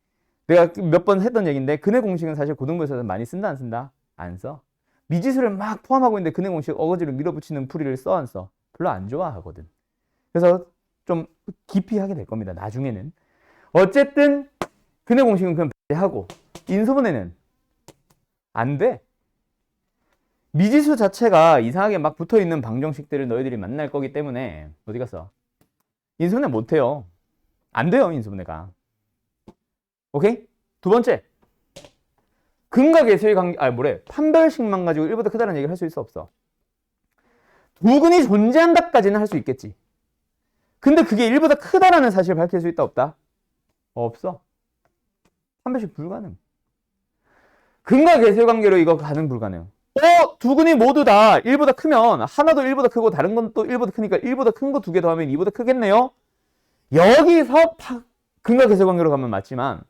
내가 몇 번 했던 얘기인데 근의 공식은 사실 고등부에서 많이 쓴다 안 쓴다? 안 써. 미지수를 막 포함하고 있는데 근의 공식 어거지로 밀어붙이는 풀이를 써 안 써? 별로 안 좋아하거든. 그래서 좀 깊이 하게 될 겁니다. 나중에는. 어쨌든 근의 공식은 그냥 배제하고 인수분해는 안 돼. 미지수 자체가 이상하게 막 붙어있는 방정식들을 너희들이 만날 거기 때문에 어디 갔어? 인수분해 못해요. 안 돼요, 인수분해가. 오케이? 두 번째. 근과 계수의 관계, 판별식만 가지고 1보다 크다는 얘기를 할 수 있어 없어? 두 근이 존재한다까지는 할 수 있겠지. 근데 그게 1보다 크다라는 사실을 밝힐 수 있다 없다? 없어. 판별식 불가능. 근과 계수의 관계로 이거 가능 불가능? 두 근이 모두 다 1보다 크면 하나도 1보다 크고 다른 건 또 1보다 크니까 1보다 큰 거 두 개 더하면 2보다 크겠네요? 여기서 근과 계수의 관계로 가면 맞지만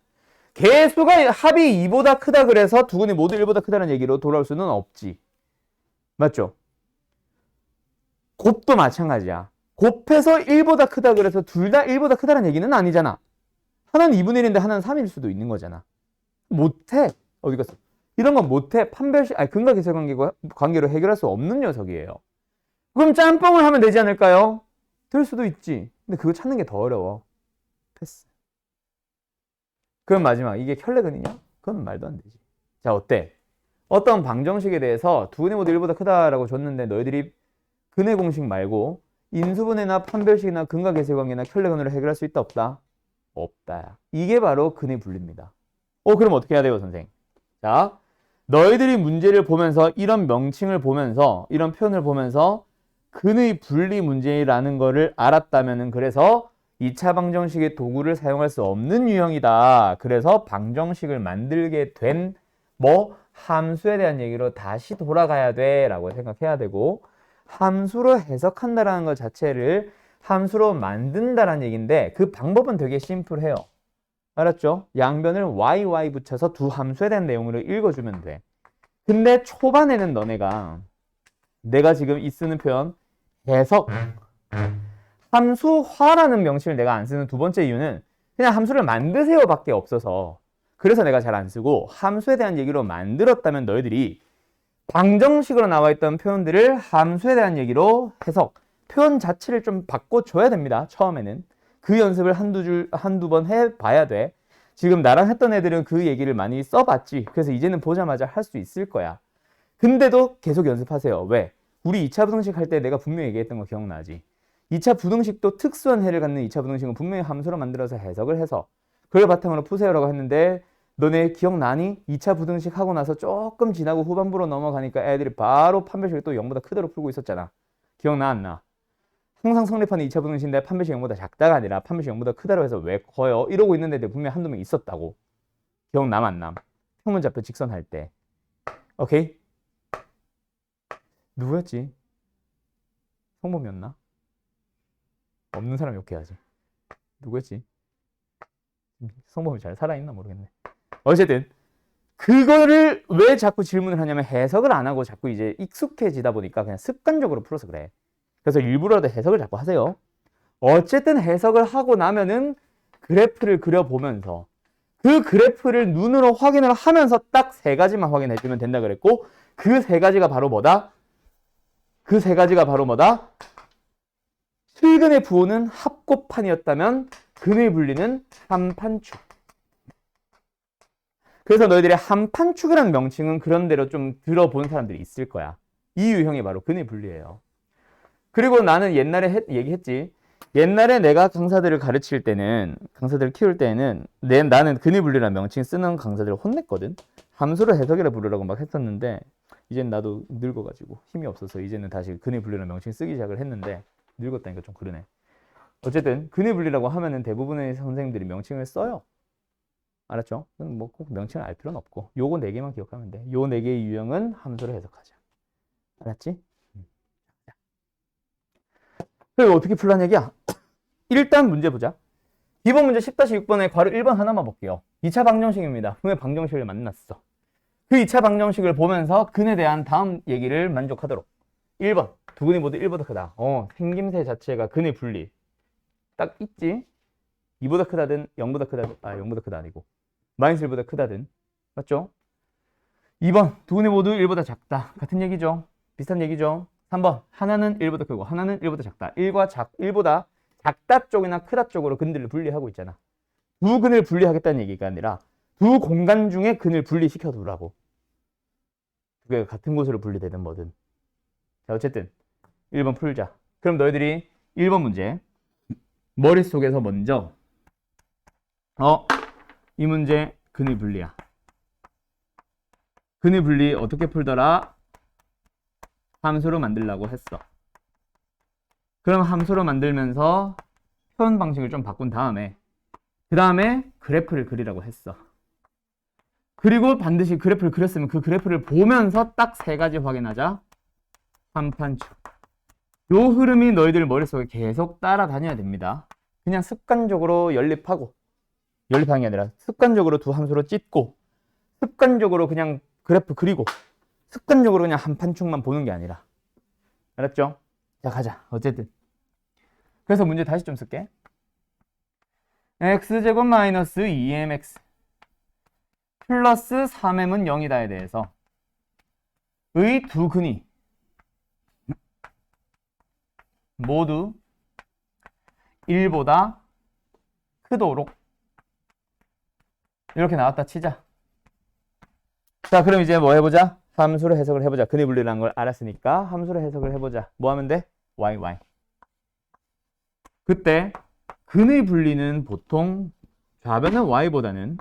개수가 합이 2보다 크다 그래서 두 근이 모두 1보다 크다는 얘기로 돌아올 수는 없지. 맞죠? 곱도 마찬가지야. 곱해서 1보다 크다 그래서 둘 다 1보다 크다는 얘기는 아니잖아. 하나는 2분의 1인데 하나는 3일 수도 있는 거잖아. 못해. 어디 갔어? 이런 건 못해. 근과 계수의 관계로 해결할 수 없는 녀석이에요. 그럼 짬뽕을 하면 되지 않을까요? 될 수도 있지. 근데 그거 찾는 게 더 어려워. 패스. 그럼 마지막, 이게 켤레근이냐? 그건 말도 안 되지. 자, 어때? 어떤 방정식에 대해서 두 근이 모두 1보다 크다라고 줬는데 너희들이 근의 공식 말고 인수분해나 판별식이나 근과 계수의 관계나 켤레근으로 해결할 수 있다 없다? 없다. 이게 바로 근의 분리입니다. 그럼 어떻게 해야 돼요, 선생? 자, 너희들이 문제를 보면서 이런 명칭을 보면서 이런 표현을 보면서 근의 분리 문제라는 거를 알았다면은 그래서 2차 방정식의 도구를 사용할 수 없는 유형이다. 그래서 방정식을 만들게 된 함수에 대한 얘기로 다시 돌아가야 돼 라고 생각해야 되고, 함수로 해석한다라는 것 자체를 함수로 만든다라는 얘기인데 그 방법은 되게 심플해요. 알았죠? 양변을 yy 붙여서 두 함수에 대한 내용을 읽어주면 돼. 근데 초반에는 너네가 내가 지금 이 쓰는 표현 해석, 함수화라는 명칭을 내가 안 쓰는 두 번째 이유는 그냥 함수를 만드세요 밖에 없어서, 그래서 내가 잘 안 쓰고 함수에 대한 얘기로 만들었다면 너희들이 방정식으로 나와 있던 표현들을 함수에 대한 얘기로 해석, 표현 자체를 좀 바꿔줘야 됩니다. 처음에는. 그 연습을 한두 번 해봐야 돼. 지금 나랑 했던 애들은 그 얘기를 많이 써봤지. 그래서 이제는 보자마자 할 수 있을 거야. 근데도 계속 연습하세요. 왜? 우리 2차 부등식 할 때 내가 분명히 얘기했던 거 기억나지? 2차 부등식도 특수한 해를 갖는 2차 부등식은 분명히 함수로 만들어서 해석을 해서 그걸 바탕으로 푸세요라고 했는데 너네 기억나니? 2차 부등식 하고 나서 조금 지나고 후반부로 넘어가니까 애들이 바로 판별식을 또 0보다 크대로 풀고 있었잖아. 기억나 안 나? 항상 성립하는 2차 부등식인데 판별식 0보다 작다가 아니라 판별식 0보다 크다로 해서 왜 커요? 이러고 있는 애들 분명히 한두 명 있었다고. 기억남 안 남? 평면좌표 직선할 때. 오케이? 누구였지? 성범이었나? 없는 사람 욕해야지. 누구였지? 성범이 잘 살아있나 모르겠네. 어쨌든 그거를 왜 자꾸 질문을 하냐면 해석을 안 하고 자꾸 이제 익숙해지다 보니까 그냥 습관적으로 풀어서 그래. 그래서 일부러라도 해석을 자꾸 하세요. 어쨌든 해석을 하고 나면은 그래프를 그려보면서 그 그래프를 눈으로 확인을 하면서 딱 세 가지만 확인해 주면 된다 그랬고, 그 세 가지가 바로 뭐다? 그 세 가지가 바로 뭐다? 실근의 부호는 합곱판이었다면 근의 분리는 한판축. 그래서 너희들이 한판축이라는 명칭은 그런 대로 좀 들어본 사람들이 있을 거야. 이 유형이 바로 근의 분리예요. 그리고 나는 옛날에 얘기했지. 옛날에 내가 강사들을 가르칠 때는, 강사들을 키울 때는 나는 근의 분리라는 명칭 쓰는 강사들을 혼냈거든. 함수를 해석이라 부르라고 막 했었는데 이젠 나도 늙어가지고 힘이 없어서 이제는 다시 근의 분리라는 명칭 쓰기 시작을 했는데 늙었다니까 좀 그러네. 어쨌든 근의 분리라고 하면은 대부분의 선생님들이 명칭을 써요. 알았죠? 뭐 꼭 명칭을 알 필요는 없고 요거 4개만 기억하면 돼. 요 4개의 유형은 함수를 해석하자. 알았지? 그리고 어떻게 풀란 얘기야? 일단 문제 보자. 기본 문제 10-6번에 괄호 1번 하나만 볼게요. 2차 방정식입니다. 분명 방정식을 만났어. 그 2차 방정식을 보면서 근에 대한 다음 얘기를 만족하도록. 1번. 두 근이 모두 1보다 크다. 생김새 자체가 근의 분리. 딱 있지? 2보다 크다든 0보다 크다든 0보다 크다 아니고 마이너스 1보다 크다든. 맞죠? 2번. 두 근이 모두 1보다 작다. 같은 얘기죠. 비슷한 얘기죠. 3번. 하나는 1보다 크고 하나는 1보다 작다. 1보다 작다 쪽이나 크다 쪽으로 근들을 분리하고 있잖아. 두 근을 분리하겠다는 얘기가 아니라 두 공간 중에 근을 분리시켜 두라고. 두 개가 같은 곳으로 분리되든 뭐든. 자, 어쨌든 1번 풀자. 그럼 너희들이 1번 문제 머릿속에서 먼저 이 문제 근의 분리야. 근의 분리 어떻게 풀더라? 함수로 만들려고 했어. 그럼 함수로 만들면서 표현 방식을 좀 바꾼 다음에 그 다음에 그래프를 그리라고 했어. 그리고 반드시 그래프를 그렸으면 그 그래프를 보면서 딱 세 가지 확인하자. 한판축. 요 흐름이 너희들 머릿속에 계속 따라다녀야 됩니다. 그냥 습관적으로 연립하는 게 아니라 습관적으로 두 함수로 찢고 습관적으로 그냥 그래프 그리고 습관적으로 그냥 한판축만 보는 게 아니라. 알았죠? 자, 가자. 어쨌든 그래서 문제 다시 좀 쓸게. x제곱 마이너스 2mx 플러스 3m은 0이다에 대해서 의 두 근이 모두 1보다 크도록 이렇게 나왔다 치자. 자, 그럼 이제 뭐 해보자? 함수로 해석을 해보자. 근의 분리라는 걸 알았으니까 함수로 해석을 해보자. 뭐 하면 돼? y. 그때 근의 분리는 보통 좌변은 y보다는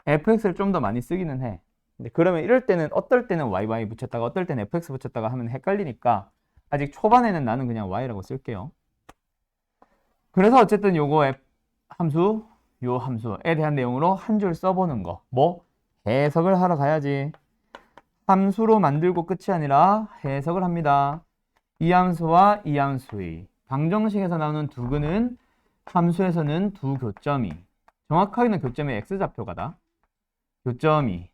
fx를 좀 더 많이 쓰기는 해. 근데 그러면 이럴 때는 어떨 때는 y 붙였다가 어떨 때는 fx 붙였다가 하면 헷갈리니까 아직 초반에는 나는 그냥 y라고 쓸게요. 그래서 어쨌든 요거 함수, 요 함수에 대한 내용으로 한 줄 써보는 거. 뭐? 해석을 하러 가야지. 함수로 만들고 끝이 아니라 해석을 합니다. 이 함수와 이 함수의 방정식에서 나오는 두 근은 함수에서는 두 교점이, 정확하게는 교점의 x좌표가다. 교점이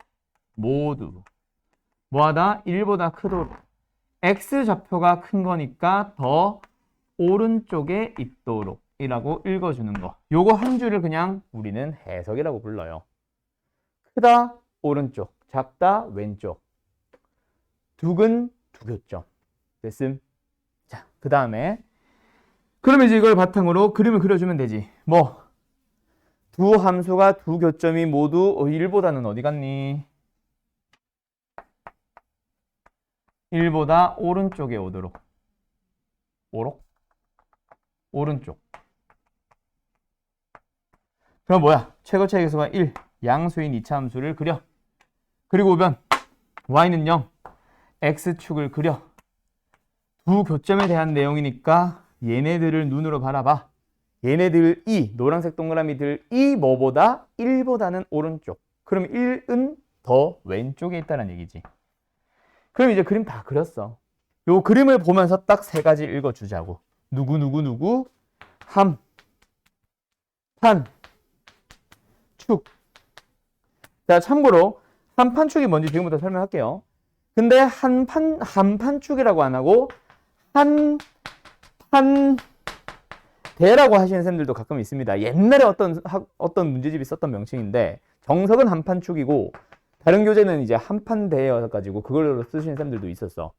모두 뭐하다? 1보다 크도록. x좌표가 큰 거니까 더 오른쪽에 있도록 이라고 읽어주는 거. 요거 한 줄을 그냥 우리는 해석이라고 불러요. 크다 오른쪽, 작다 왼쪽. 두근 두 교점. 됐음? 자, 그 다음에 그러면 이제 이걸 바탕으로 그림을 그려주면 되지. 뭐? 두 함수가 두 교점이 모두 1보다는 어디 갔니? 1보다 오른쪽에 오도록. 오른쪽. 그럼 뭐야? 최고차의 계수가 1. 양수인 2차 함수를 그려. 그리고 우변 y는 0. x축을 그려. 두 교점에 대한 내용이니까 얘네들을 눈으로 바라봐. 얘네들이 노란색 동그라미들이 뭐보다 1보다는 오른쪽. 그럼 1은 더 왼쪽에 있다는 얘기지. 그럼 이제 그림 다 그렸어. 요 그림을 보면서 딱 세 가지 읽어주자고. 누구 함, 판, 축. 자, 참고로 한판축이 뭔지 지금부터 설명할게요. 근데 한판축이라고 안 하고 한판대라고 하시는 쌤들도 가끔 있습니다. 옛날에 어떤 문제집이 썼던 명칭인데 정석은 한판축이고 다른 교재는 이제 한판대여가지고 그걸로 쓰시는 쌤들도 있었어.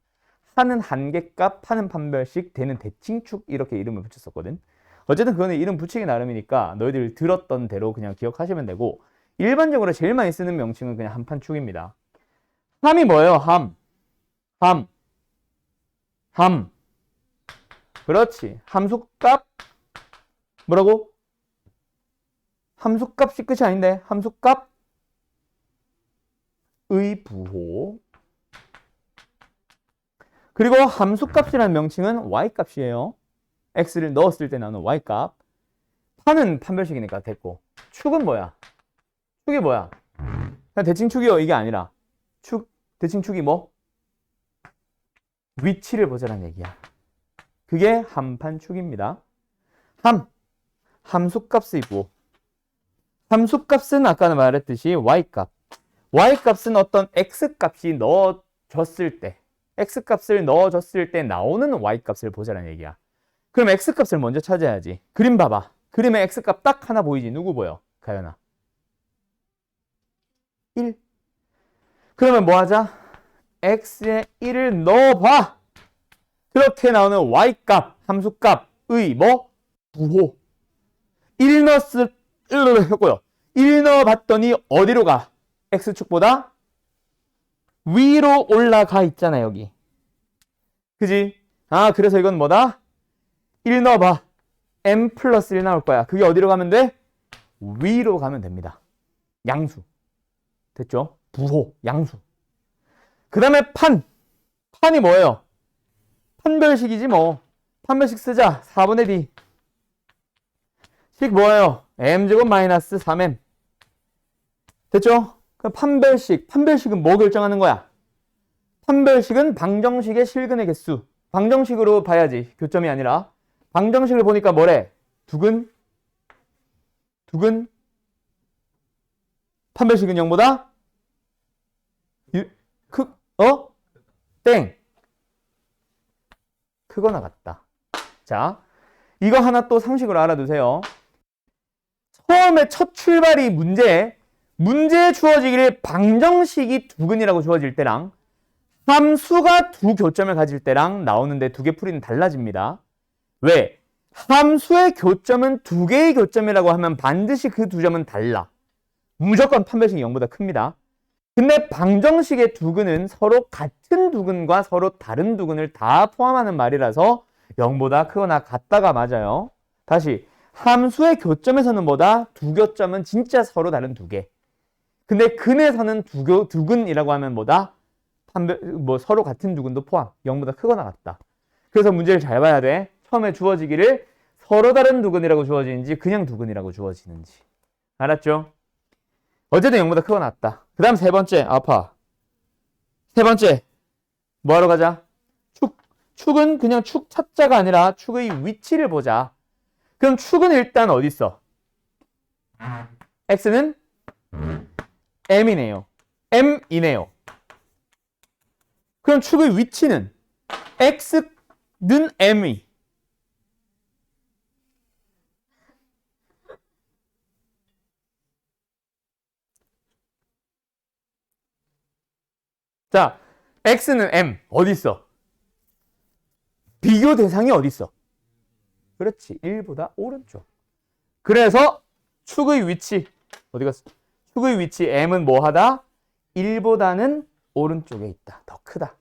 한은 한계값, 판은 판별식, 대는 대칭축 이렇게 이름을 붙였었거든. 어쨌든 그거는 이름 붙이기 나름이니까 너희들 들었던 대로 그냥 기억하시면 되고 일반적으로 제일 많이 쓰는 명칭은 그냥 한판축입니다. 함이 뭐예요? 함. 그렇지. 함수값 뭐라고? 함수값이 끝이 아닌데 함수값의 부호. 그리고 함수값이라는 명칭은 y값이에요. x를 넣었을 때 나오는 y값. 판은 판별식이니까 됐고. 축은 뭐야? 축이 뭐야? 그냥 대칭축이요 이게 아니라 대칭축이 뭐? 위치를 보자는 얘기야. 그게 한판축입니다. 함, 함수값의 부호. 함수값은 아까는 말했듯이 y값. y값은 어떤 x값이 넣어졌을 때, x값을 넣어줬을 때 나오는 y값을 보자라는 얘기야. 그럼 x값을 먼저 찾아야지. 그림 봐봐. 그림에 x값 딱 하나 보이지? 누구 보여? 가연아. 1. 그러면 뭐 하자? x에 1을 넣어봐. 그렇게 나오는 y값, 함수값의 뭐? 부호. 1 했고요. 1 넣어봤더니 어디로 가? x축보다 위로 올라가 있잖아, 여기. 그지? 아, 그래서 이건 뭐다? 1 넣어봐. m 플러스 1 나올 거야. 그게 어디로 가면 돼? 위로 가면 됩니다. 양수. 됐죠? 부호, 양수. 그 다음에 판이 뭐예요? 판별식이지 뭐. 판별식 쓰자. 4분의 d. 식 뭐예요? m제곱 마이너스 3m. 됐죠? 그럼 판별식은 뭐 결정하는 거야? 판별식은 방정식의 실근의 개수. 방정식으로 봐야지. 교점이 아니라. 방정식을 보니까 뭐래? 두근? 판별식은 0보다? 땡. 크거나 같다. 자, 이거 하나 또 상식으로 알아두세요. 처음에 첫 출발이 문제에 주어지기를 방정식이 두근이라고 주어질 때랑 함수가 두 교점을 가질 때랑 나오는데 두 개 풀이는 달라집니다. 왜? 함수의 교점은 두 개의 교점이라고 하면 반드시 그 두 점은 달라. 무조건 판별식이 0보다 큽니다. 근데 방정식의 두근은 서로 같은 두근과 서로 다른 두근을 다 포함하는 말이라서 0보다 크거나 같다가 맞아요. 다시 함수의 교점에서는 뭐다? 두 교점은 진짜 서로 다른 두 개. 근데 근에서는 두근이라고 하면 뭐다? 서로 같은 두근도 포함. 0보다 크거나 같다. 그래서 문제를 잘 봐야 돼. 처음에 주어지기를 서로 다른 두근이라고 주어지는지 그냥 두근이라고 주어지는지. 알았죠? 어쨌든 0보다 크거나 같다. 그 다음 세 번째. 세 번째. 뭐 하러 가자? 축은 그냥 축 찾자가 아니라 축의 위치를 보자. 그럼 축은 일단 어디 있어? x는 m이네요. m이네요. 그럼 축의 위치는 x는 m이. 자, x는 m. 어디 있어? 비교 대상이 어디 있어? 그렇지. 1보다 오른쪽. 그래서 축의 위치 어디 갔어? 축의 위치 m은 뭐 하다? 1보다는 오른쪽에 있다. 더 크다.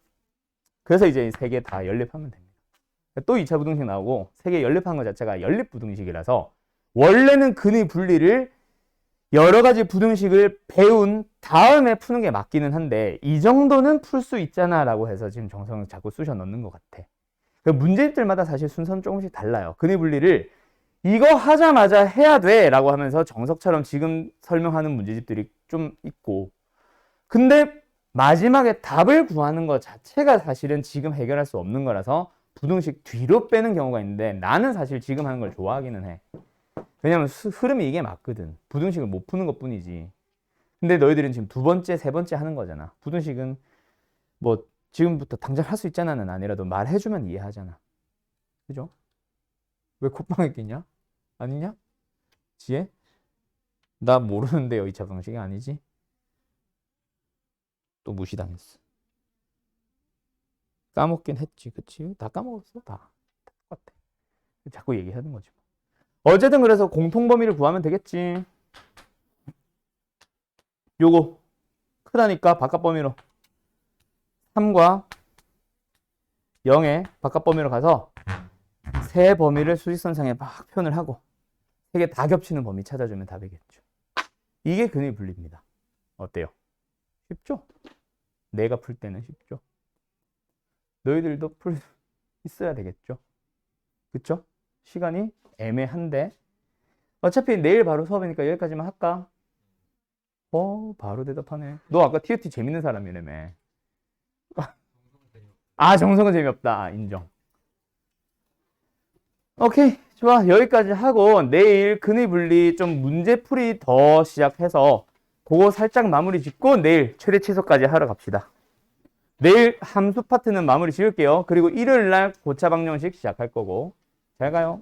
그래서 이제 이 세 개 다 연립하면 됩니다. 또 2차 부등식 나오고 세 개 연립한 것 자체가 연립부등식이라서 원래는 근의 분리를 여러 가지 부등식을 배운 다음에 푸는 게 맞기는 한데 이 정도는 풀 수 있잖아 라고 해서 지금 정성을 자꾸 쑤셔 넣는 것 같아. 문제집들마다 사실 순서는 조금씩 달라요. 근의 분리를 이거 하자마자 해야 돼 라고 하면서 정석처럼 지금 설명하는 문제집들이 좀 있고, 근데 마지막에 답을 구하는 것 자체가 사실은 지금 해결할 수 없는 거라서 부등식 뒤로 빼는 경우가 있는데 나는 사실 지금 하는 걸 좋아하기는 해. 왜냐면 흐름이 이게 맞거든. 부등식을 못 푸는 것 뿐이지. 근데 너희들은 지금 두 번째, 세 번째 하는 거잖아. 부등식은 뭐 지금부터 당장 할 수 있잖아는 아니라도 말해주면 이해하잖아. 그죠? 왜 콧방했겠냐? 아니냐? 지혜? 나 모르는데요. 2차 방식이 아니지? 또 무시당했어. 까먹긴 했지. 그치? 다 까먹었어. 다 똑같아. 자꾸 얘기하는 거지. 어쨌든 그래서 공통범위를 구하면 되겠지. 요거 크다니까 바깥 범위로 3과 0의 바깥 범위로 가서 세 범위를 수직선상에 막 표현을 하고 세 개 다 겹치는 범위 찾아주면 답이겠죠. 이게 근의 분리입니다. 어때요? 쉽죠? 내가 풀 때는 쉽죠? 너희들도 풀 수 있어야 되겠죠? 그쵸? 시간이 애매한데 어차피 내일 바로 수업이니까 여기까지만 할까? 바로 대답하네. 너 아까 TOT 재밌는 사람이라며. 아, 정성은 재미없다. 인정. 오케이. 좋아, 여기까지 하고 내일 근의 분리 좀 문제풀이 더 시작해서 그거 살짝 마무리 짓고 내일 최대 최소까지 하러 갑시다. 내일 함수 파트는 마무리 지을게요. 그리고 일요일 날 고차 방정식 시작할 거고. 잘 가요.